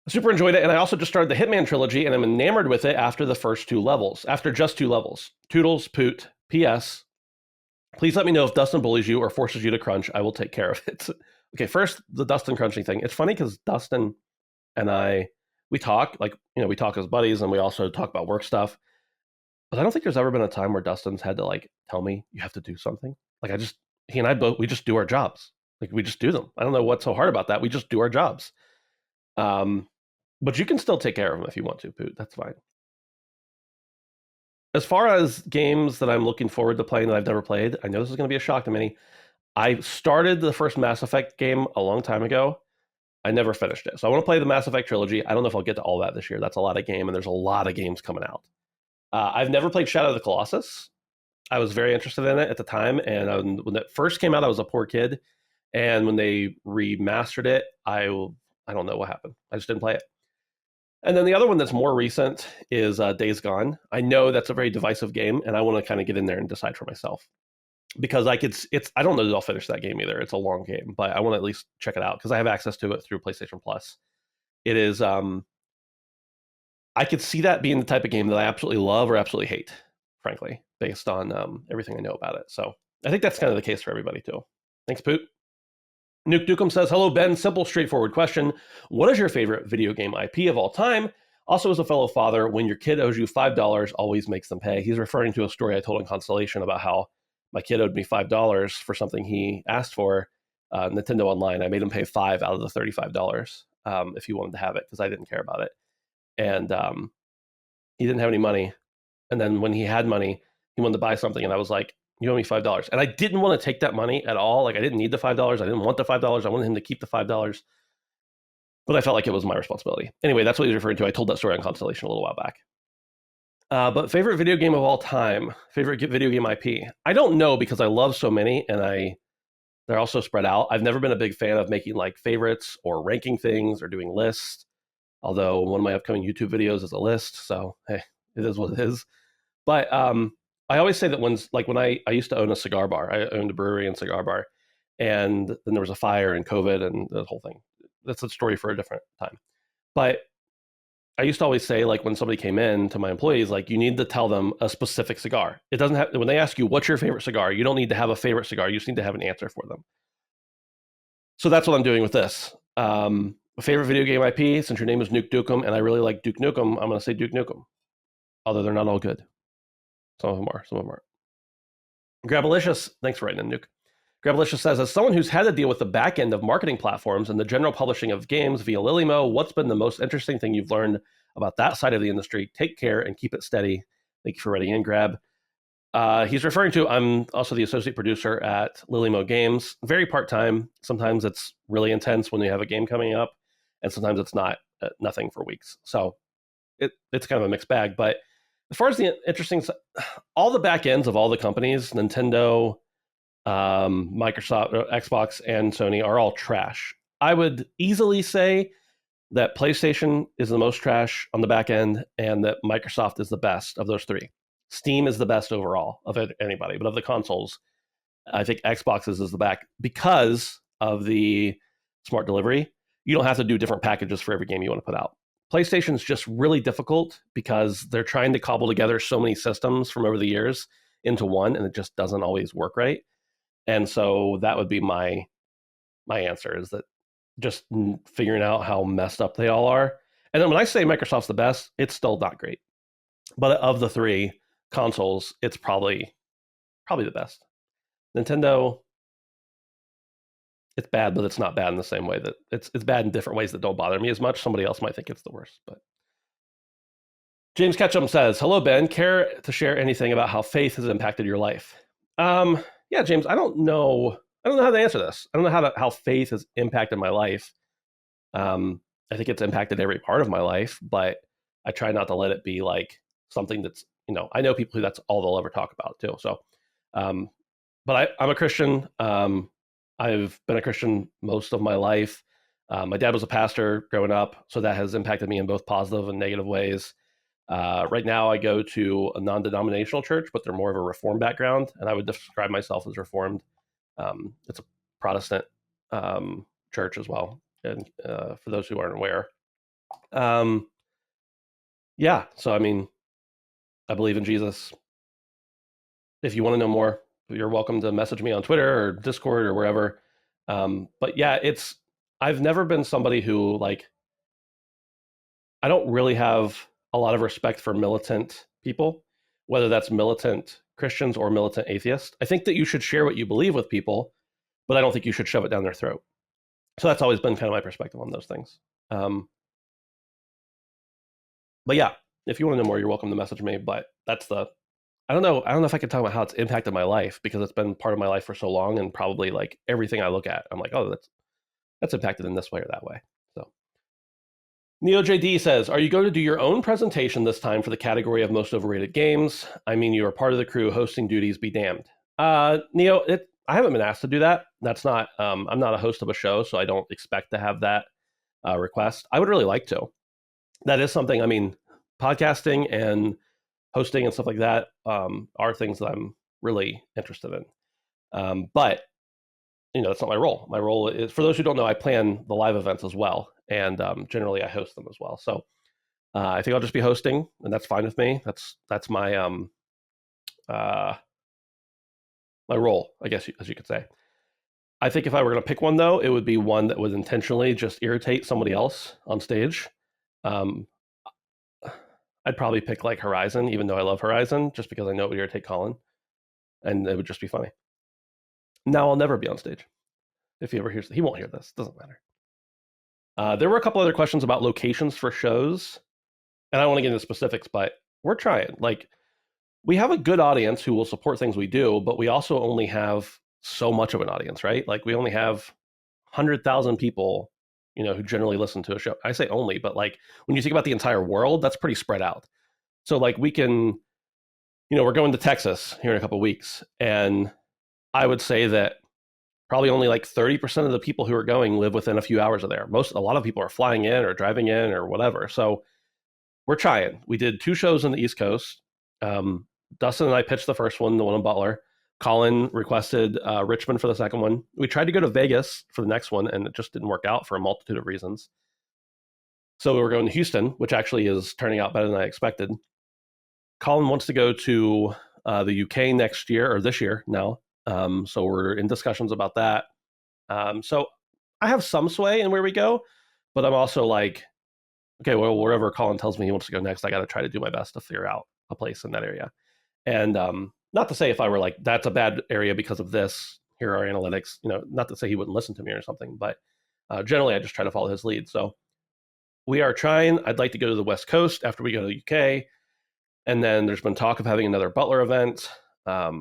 I super enjoyed it, and I also just started the Hitman trilogy, and I'm enamored with it after just 2 levels. Toodles, Poot. P.S. Please let me know if Dustin bullies you or forces you to crunch. I will take care of it. Okay, first, the Dustin crunching thing. It's funny because Dustin and I, we talk as buddies, and we also talk about work stuff. But I don't think there's ever been a time where Dustin's had to like tell me you have to do something. Like he and I both, we just do our jobs. Like we just do them. I don't know what's so hard about that. We just do our jobs. Um, but you can still take care of them if you want to, Poot. That's fine. As far as games that I'm looking forward to playing that I've never played, I know this is going to be a shock to many. I started the first Mass Effect game a long time ago. I never finished it. So I want to play the Mass Effect trilogy. I don't know if I'll get to all that this year. That's a lot of game, and there's a lot of games coming out. I've never played Shadow of the Colossus. I was very interested in it at the time, and when it first came out, I was a poor kid, and when they remastered it, I don't know what happened. I just didn't play it. And then the other one that's more recent is Days Gone. I know that's a very divisive game, and I want to kind of get in there and decide for myself because I don't know that I'll finish that game either. It's a long game, but I want to at least check it out because I have access to it through PlayStation Plus. It is I could see that being the type of game that I absolutely love or absolutely hate, frankly, based on everything I know about it. So I think that's kind of the case for everybody too. Thanks, Poot. Nuke Dukem says, hello, Ben. Simple, straightforward question. What is your favorite video game IP of all time? Also, as a fellow father, when your kid owes you $5, always makes them pay. He's referring to a story I told in Constellation about how my kid owed me $5 for something he asked for, Nintendo Online. I made him pay $5 out of the $35 if he wanted to have it because I didn't care about it. And he didn't have any money. And then when he had money, he wanted to buy something, and I was like, you owe me $5. And I didn't want to take that money at all. Like I didn't need the $5. I didn't want the $5. I wanted him to keep the $5. But I felt like it was my responsibility. Anyway, that's what he's referring to. I told that story on Constellation a little while back. But favorite video game of all time, favorite video game IP. I don't know because I love so many, and they're also spread out. I've never been a big fan of making like favorites or ranking things or doing lists. Although one of my upcoming YouTube videos is a list, so hey, it is what it is. But I always say that when I used to own a cigar bar, I owned a brewery and cigar bar, and then there was a fire and COVID and the whole thing. That's a story for a different time. But I used to always say, like, when somebody came in to my employees, like, you need to tell them a specific cigar. It doesn't have, when they ask you, what's your favorite cigar? You don't need to have a favorite cigar. You just need to have an answer for them. So that's what I'm doing with this. Favorite video game IP, since your name is Nuke Nukem, and I really like Duke Nukem, I'm going to say Duke Nukem. Although they're not all good. Some of them are, some of them aren't. Grabalicious, thanks for writing in, Nuke. Grabalicious says, as someone who's had to deal with the back end of marketing platforms and the general publishing of games via Lilymo, what's been the most interesting thing you've learned about that side of the industry? Take care and keep it steady. Thank you for writing in, Grab. He's referring to, I'm also the associate producer at Lilymo Games, very part-time. Sometimes it's really intense when you have a game coming up, and sometimes it's not, nothing for weeks. So it's kind of a mixed bag. But as far as the interesting, all the back ends of all the companies, Nintendo, Microsoft, Xbox, and Sony are all trash. I would easily say that PlayStation is the most trash on the back end, and that Microsoft is the best of those three. Steam is the best overall of anybody, but of the consoles, I think Xbox is the back because of the smart delivery. You don't have to do different packages for every game you want to put out. PlayStation's just really difficult because they're trying to cobble together so many systems from over the years into one, and it just doesn't always work right. And so that would be my answer, is that just figuring out how messed up they all are. And then when I say Microsoft's the best, it's still not great. But of the three consoles, it's probably the best. Nintendo, it's bad, but it's not bad in the same way that it's bad in different ways that don't bother me as much. Somebody else might think it's the worst. But James Ketchum says, hello, Ben. Care to share anything about how faith has impacted your life? Yeah, James, I don't know how to answer this. I don't know how faith has impacted my life. I think it's impacted every part of my life, but I try not to let it be like something that's, I know people who that's all they'll ever talk about too. So, but I'm a Christian. I've been a Christian most of my life. My dad was a pastor growing up, so that has impacted me in both positive and negative ways. Right now, I go to a non-denominational church, but they're more of a Reformed background, and I would describe myself as Reformed. It's a Protestant church as well, and for those who aren't aware. Yeah, so I mean, I believe in Jesus. If you want to know more, you're welcome to message me on Twitter or Discord or wherever. But yeah, I've never been somebody who, like, I don't really have a lot of respect for militant people. whether that's militant Christians or militant atheists. I think that you should share what you believe with people, but I don't think you should shove it down their throat. So that's always been kind of my perspective on those things. But yeah, if you want to know more, you're welcome to message me. But that's the I don't know if I can talk about how it's impacted my life because it's been part of my life for so long, and probably like everything I look at, I'm like, oh, that's impacted in this way or that way. So NeoJD says, are you going to do your own presentation this time for the category of most overrated games? I mean, you are part of the crew. Hosting duties be damned. Neo, I haven't been asked to do that. That's not. I'm not a host of a show, so I don't expect to have that request. I would really like to. That is something. I mean, podcasting and hosting and stuff like that are things that I'm really interested in. But that's not my role. My role is, for those who don't know, I plan the live events as well, and generally I host them as well. So I think I'll just be hosting, and that's fine with me. That's my my role, I guess, as you could say. I think if I were going to pick one, though, it would be one that would intentionally just irritate somebody else on stage. I'd probably pick like Horizon, even though I love Horizon, just because I know it would irritate Colin, and it would just be funny. Now I'll never be on stage. If he ever hears, he won't hear this. Doesn't matter. There were a couple other questions about locations for shows, and I don't want to get into specifics, but we're trying. Like, we have a good audience who will support things we do, but we also only have so much of an audience, right? Like, we only have 100,000 people, who generally listen to a show. I say only, but like when you think about the entire world, that's pretty spread out. So like we can, we're going to Texas here in a couple of weeks, and I would say that probably only like 30% of the people who are going live within a few hours of there. A lot of people are flying in or driving in or whatever. So we're trying. We did 2 shows on the East Coast. Dustin and I pitched the first one, the one in Butler. Colin requested Richmond for the second one. We tried to go to Vegas for the next one, and it just didn't work out for a multitude of reasons. So we were going to Houston, which actually is turning out better than I expected. Colin wants to go to the UK next year, or this year now. So we're in discussions about that. So I have some sway in where we go, but I'm also like, okay, well, wherever Colin tells me he wants to go next, I got to try to do my best to figure out a place in that area. And not to say if I were like, that's a bad area because of this, here are analytics, not to say he wouldn't listen to me or something, but generally I just try to follow his lead. So we are trying. I'd like to go to the West Coast after we go to the UK. And then there's been talk of having another Butler event. I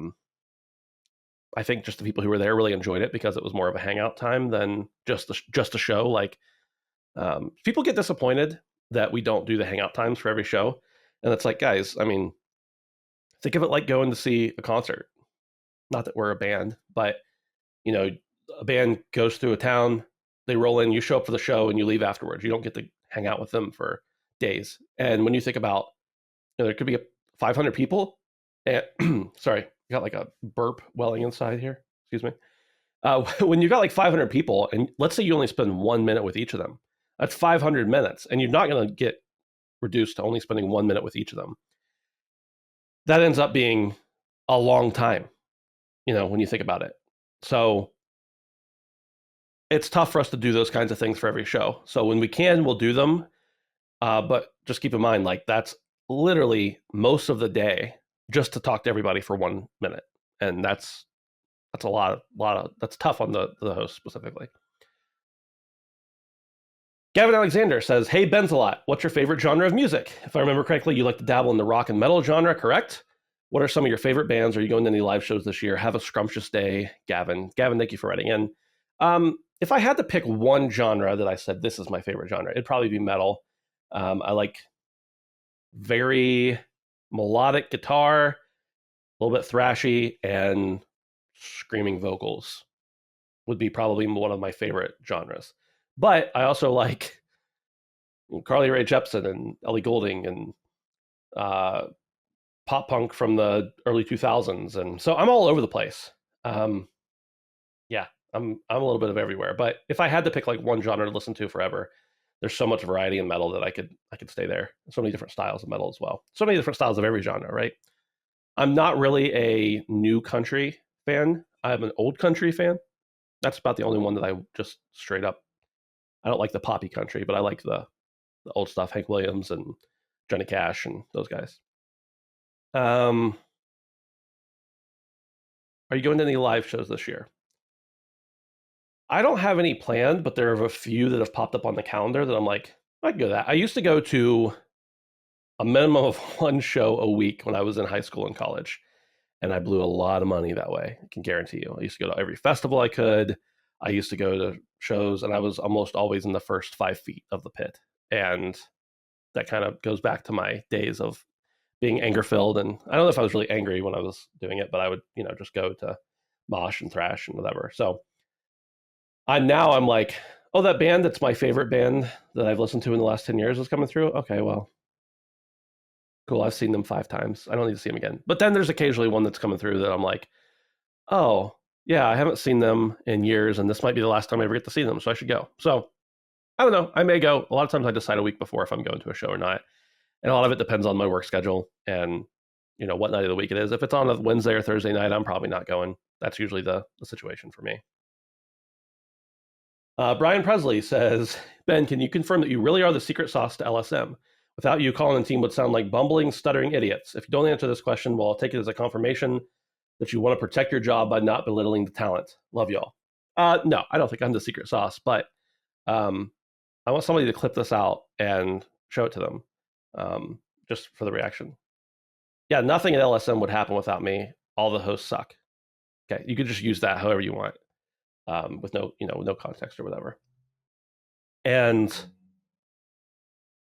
think just the people who were there really enjoyed it because it was more of a hangout time than just a show. Like people get disappointed that we don't do the hangout times for every show. And it's like, guys, I mean, think of it like going to see a concert. Not that we're a band, but a band goes through a town, they roll in, you show up for the show, and you leave afterwards. You don't get to hang out with them for days. And when you think about, there could be 500 people. And sorry, got like a burp welling inside here. Excuse me. When you got like 500 people, and let's say you only spend 1 minute with each of them, that's 500 minutes, and you're not going to get reduced to only spending 1 minute with each of them. That ends up being a long time, when you think about it. So it's tough for us to do those kinds of things for every show. So when we can, we'll do them. But just keep in mind, like that's literally most of the day just to talk to everybody for 1 minute. And that's a lot of, that's tough on the host specifically. Gavin Alexander says, hey, Benzalot, what's your favorite genre of music? If I remember correctly, you like to dabble in the rock and metal genre, correct? What are some of your favorite bands? Are you going to any live shows this year? Have a scrumptious day, Gavin. Gavin, thank you for writing in. If I had to pick one genre that I said, this is my favorite genre, it'd probably be metal. I like very melodic guitar, a little bit thrashy, and screaming vocals would be probably one of my favorite genres. But I also like Carly Rae Jepsen and Ellie Goulding and pop punk from the early 2000s. And so I'm all over the place. Yeah, I'm a little bit of everywhere. But if I had to pick like one genre to listen to forever, there's so much variety in metal that I could stay there. So many different styles of metal as well. So many different styles of every genre, right? I'm not really a new country fan. I'm an old country fan. That's about the only one that I just straight up, I don't like the poppy country, but I like the old stuff, Hank Williams and Johnny Cash and those guys. Are you going to any live shows this year? I don't have any planned, but there are a few that have popped up on the calendar that I'm like, I can go to that. I used to go to a minimum of one show a week when I was in high school and college, and I blew a lot of money that way. I can guarantee you. I used to go to every festival I could. I used to go to shows, and I was almost always in the first 5 feet of the pit. And that kind of goes back to my days of being anger filled. And I don't know if I was really angry when I was doing it, but I would, just go to mosh and thrash and whatever. So I'm like, oh, that band that's my favorite band that I've listened to in the last 10 years is coming through. Okay, well, cool. I've seen them 5 times. I don't need to see them again. But then there's occasionally one that's coming through that I'm like, oh, yeah, I haven't seen them in years, and this might be the last time I ever get to see them, so I should go. So I don't know. I may go. A lot of times I decide a week before if I'm going to a show or not. And a lot of it depends on my work schedule and, what night of the week it is. If it's on a Wednesday or Thursday night, I'm probably not going. That's usually the situation for me. Brian Presley says, Ben, can you confirm that you really are the secret sauce to LSM? Without you, Colin and team would sound like bumbling, stuttering idiots. If you don't answer this question, well, I'll take it as a confirmation that you want to protect your job by not belittling the talent. Love y'all. No, I don't think I'm the secret sauce, but I want somebody to clip this out and show it to them, just for the reaction. Yeah, nothing at LSM would happen without me. All the hosts suck. Okay, you could just use that however you want, with no context or whatever. And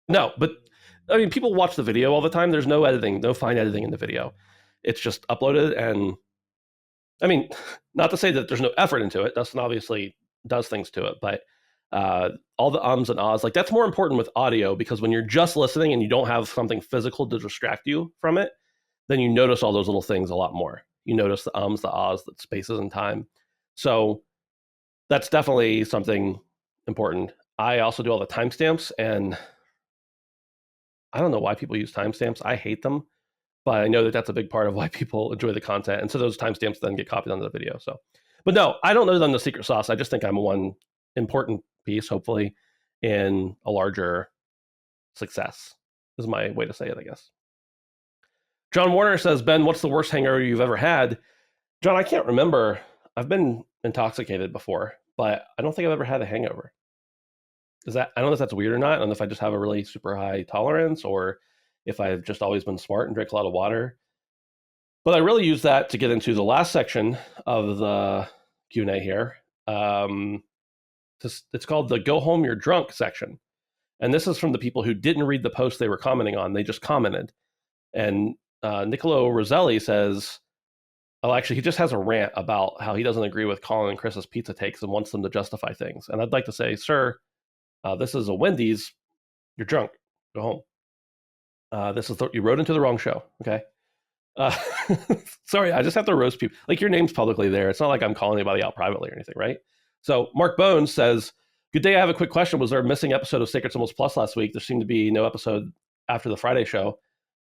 no, but I mean, people watch the video all the time. There's no editing, no fine editing in the video. It's just uploaded, and I mean, not to say that there's no effort into it. Dustin obviously does things to it, but all the ums and ahs, like that's more important with audio, because when you're just listening and you don't have something physical to distract you from it, then you notice all those little things a lot more. You notice the ums, the ahs, the spaces in time. So that's definitely something important. I also do all the timestamps, and I don't know why people use timestamps. I hate them, but I know that that's a big part of why people enjoy the content. And so those timestamps then get copied onto the video. So, but no, I don't know that I'm the secret sauce. I just think I'm one important piece, hopefully, in a larger success, is my way to say it, I guess. John Warner says, Ben, what's the worst hangover you've ever had? John, I can't remember. I've been intoxicated before, but I don't think I've ever had a hangover. I don't know if that's weird or not. I don't know if I just have a really super high tolerance, or if I've just always been smart and drink a lot of water. But I really use that to get into the last section of the Q&A here. It's called the Go Home You're Drunk section. And this is from the people who didn't read the post they were commenting on. They just commented. And Niccolo Roselli says, oh, actually, he just has a rant about how he doesn't agree with Colin and Chris's pizza takes and wants them to justify things. And I'd like to say, sir, this is a Wendy's. You're drunk. Go home. You wrote into the wrong show. Okay. Sorry, I just have to roast people. Like, your name's publicly there. It's not like I'm calling anybody out privately or anything, right? So Mark Bones says, good day. I have a quick question. Was there a missing episode of Sacred Symbols Plus last week? There seemed to be no episode after the Friday show.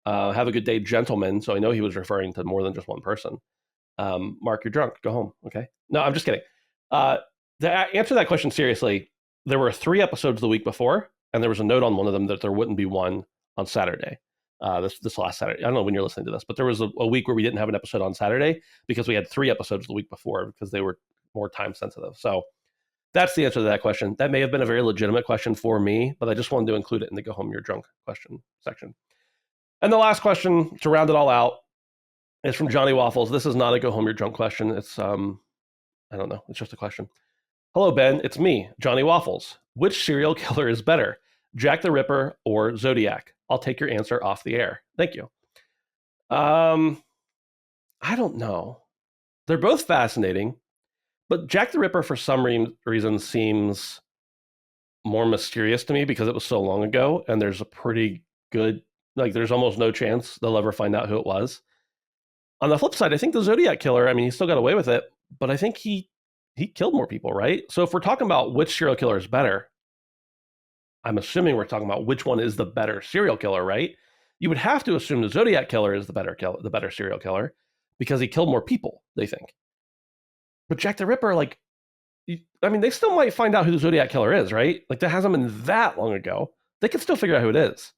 Have a good day, gentlemen. So I know he was referring to more than just one person. Mark, you're drunk. Go home. Okay. No, I'm just kidding. To answer that question seriously, there were 3 episodes the week before, and there was a note on one of them that there wouldn't be one on Saturday. This last Saturday. I don't know when you're listening to this, but there was a week where we didn't have an episode on Saturday because we had 3 episodes the week before because they were more time sensitive. So that's the answer to that question. That may have been a very legitimate question for me, but I just wanted to include it in the Go Home You're Drunk question section. And the last question to round it all out is from Johnny Waffles. This is not a Go Home You're Drunk question. It's, I don't know. It's just a question. Hello, Ben. It's me, Johnny Waffles. Which serial killer is better, Jack the Ripper or Zodiac? I'll take your answer off the air. Thank you. I don't know. They're both fascinating, but Jack the Ripper for some reason seems more mysterious to me because it was so long ago, and there's a pretty good, there's almost no chance they'll ever find out who it was. On the flip side, I think the Zodiac killer, I mean, he still got away with it, but I think he killed more people, right? So if we're talking about which serial killer is better, I'm assuming we're talking about which one is the better serial killer, right? You would have to assume the Zodiac killer is the better serial killer because he killed more people, they think. But Jack the Ripper, they still might find out who the Zodiac killer is, right? Like, that hasn't been that long ago. They can still figure out who it is.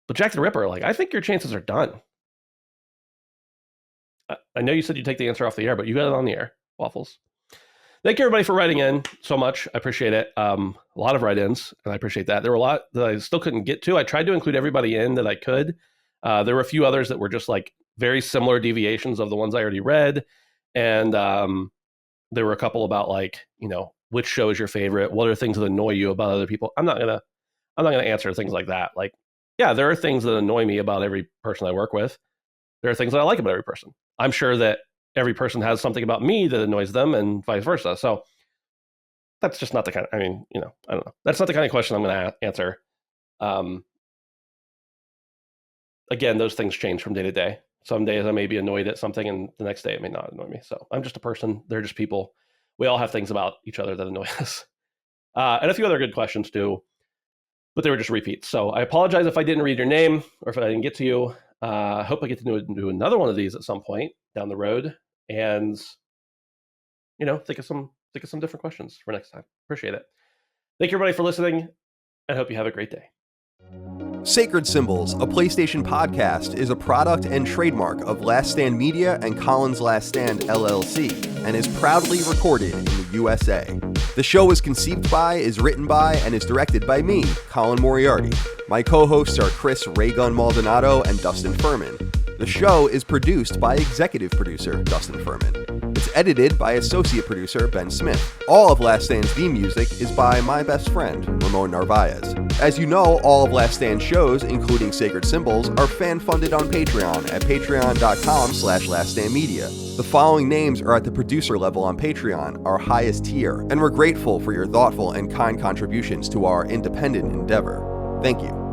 But Jack the Ripper, I think your chances are done. I know you said you'd take the answer off the air, but you got it on the air. Waffles. Thank you, everybody, for writing in so much. I appreciate it. A lot of write-ins, and I appreciate that. There were a lot that I still couldn't get to. I tried to include everybody in that I could. There were a few others that were just like very similar deviations of the ones I already read. And there were a couple about like, which show is your favorite? What are things that annoy you about other people? I'm not gonna answer things like that. Like, yeah, there are things that annoy me about every person I work with. There are things that I like about every person. I'm sure that every person has something about me that annoys them and vice versa. So that's just not the kind of, I don't know. That's not the kind of question I'm going to answer. Again, those things change from day to day. Some days I may be annoyed at something and the next day it may not annoy me. So I'm just a person. They're just people. We all have things about each other that annoy us. And a few other good questions too, but they were just repeats. So I apologize if I didn't read your name or if I didn't get to you. I hope I get to do another one of these at some point down the road, and think of some different questions for next time. Appreciate it. Thank you, everybody, for listening, and hope you have a great day. Sacred Symbols, a PlayStation podcast, is a product and trademark of Last Stand Media and Collins Last Stand LLC, and is proudly recorded in the USA. The show is conceived by, is written by, and is directed by me, Colin Moriarty. My co-hosts are Chris Raygun Maldonado and Dustin Furman. The show is produced by executive producer Dustin Furman. It's edited by associate producer Ben Smith. All of Last Stand's theme music is by my best friend, Ramon Narvaez. As you know, all of Last Stand's shows, including Sacred Symbols, are fan-funded on Patreon at patreon.com/laststandmedia. The following names are at the producer level on Patreon, our highest tier, and we're grateful for your thoughtful and kind contributions to our independent endeavor. Thank you.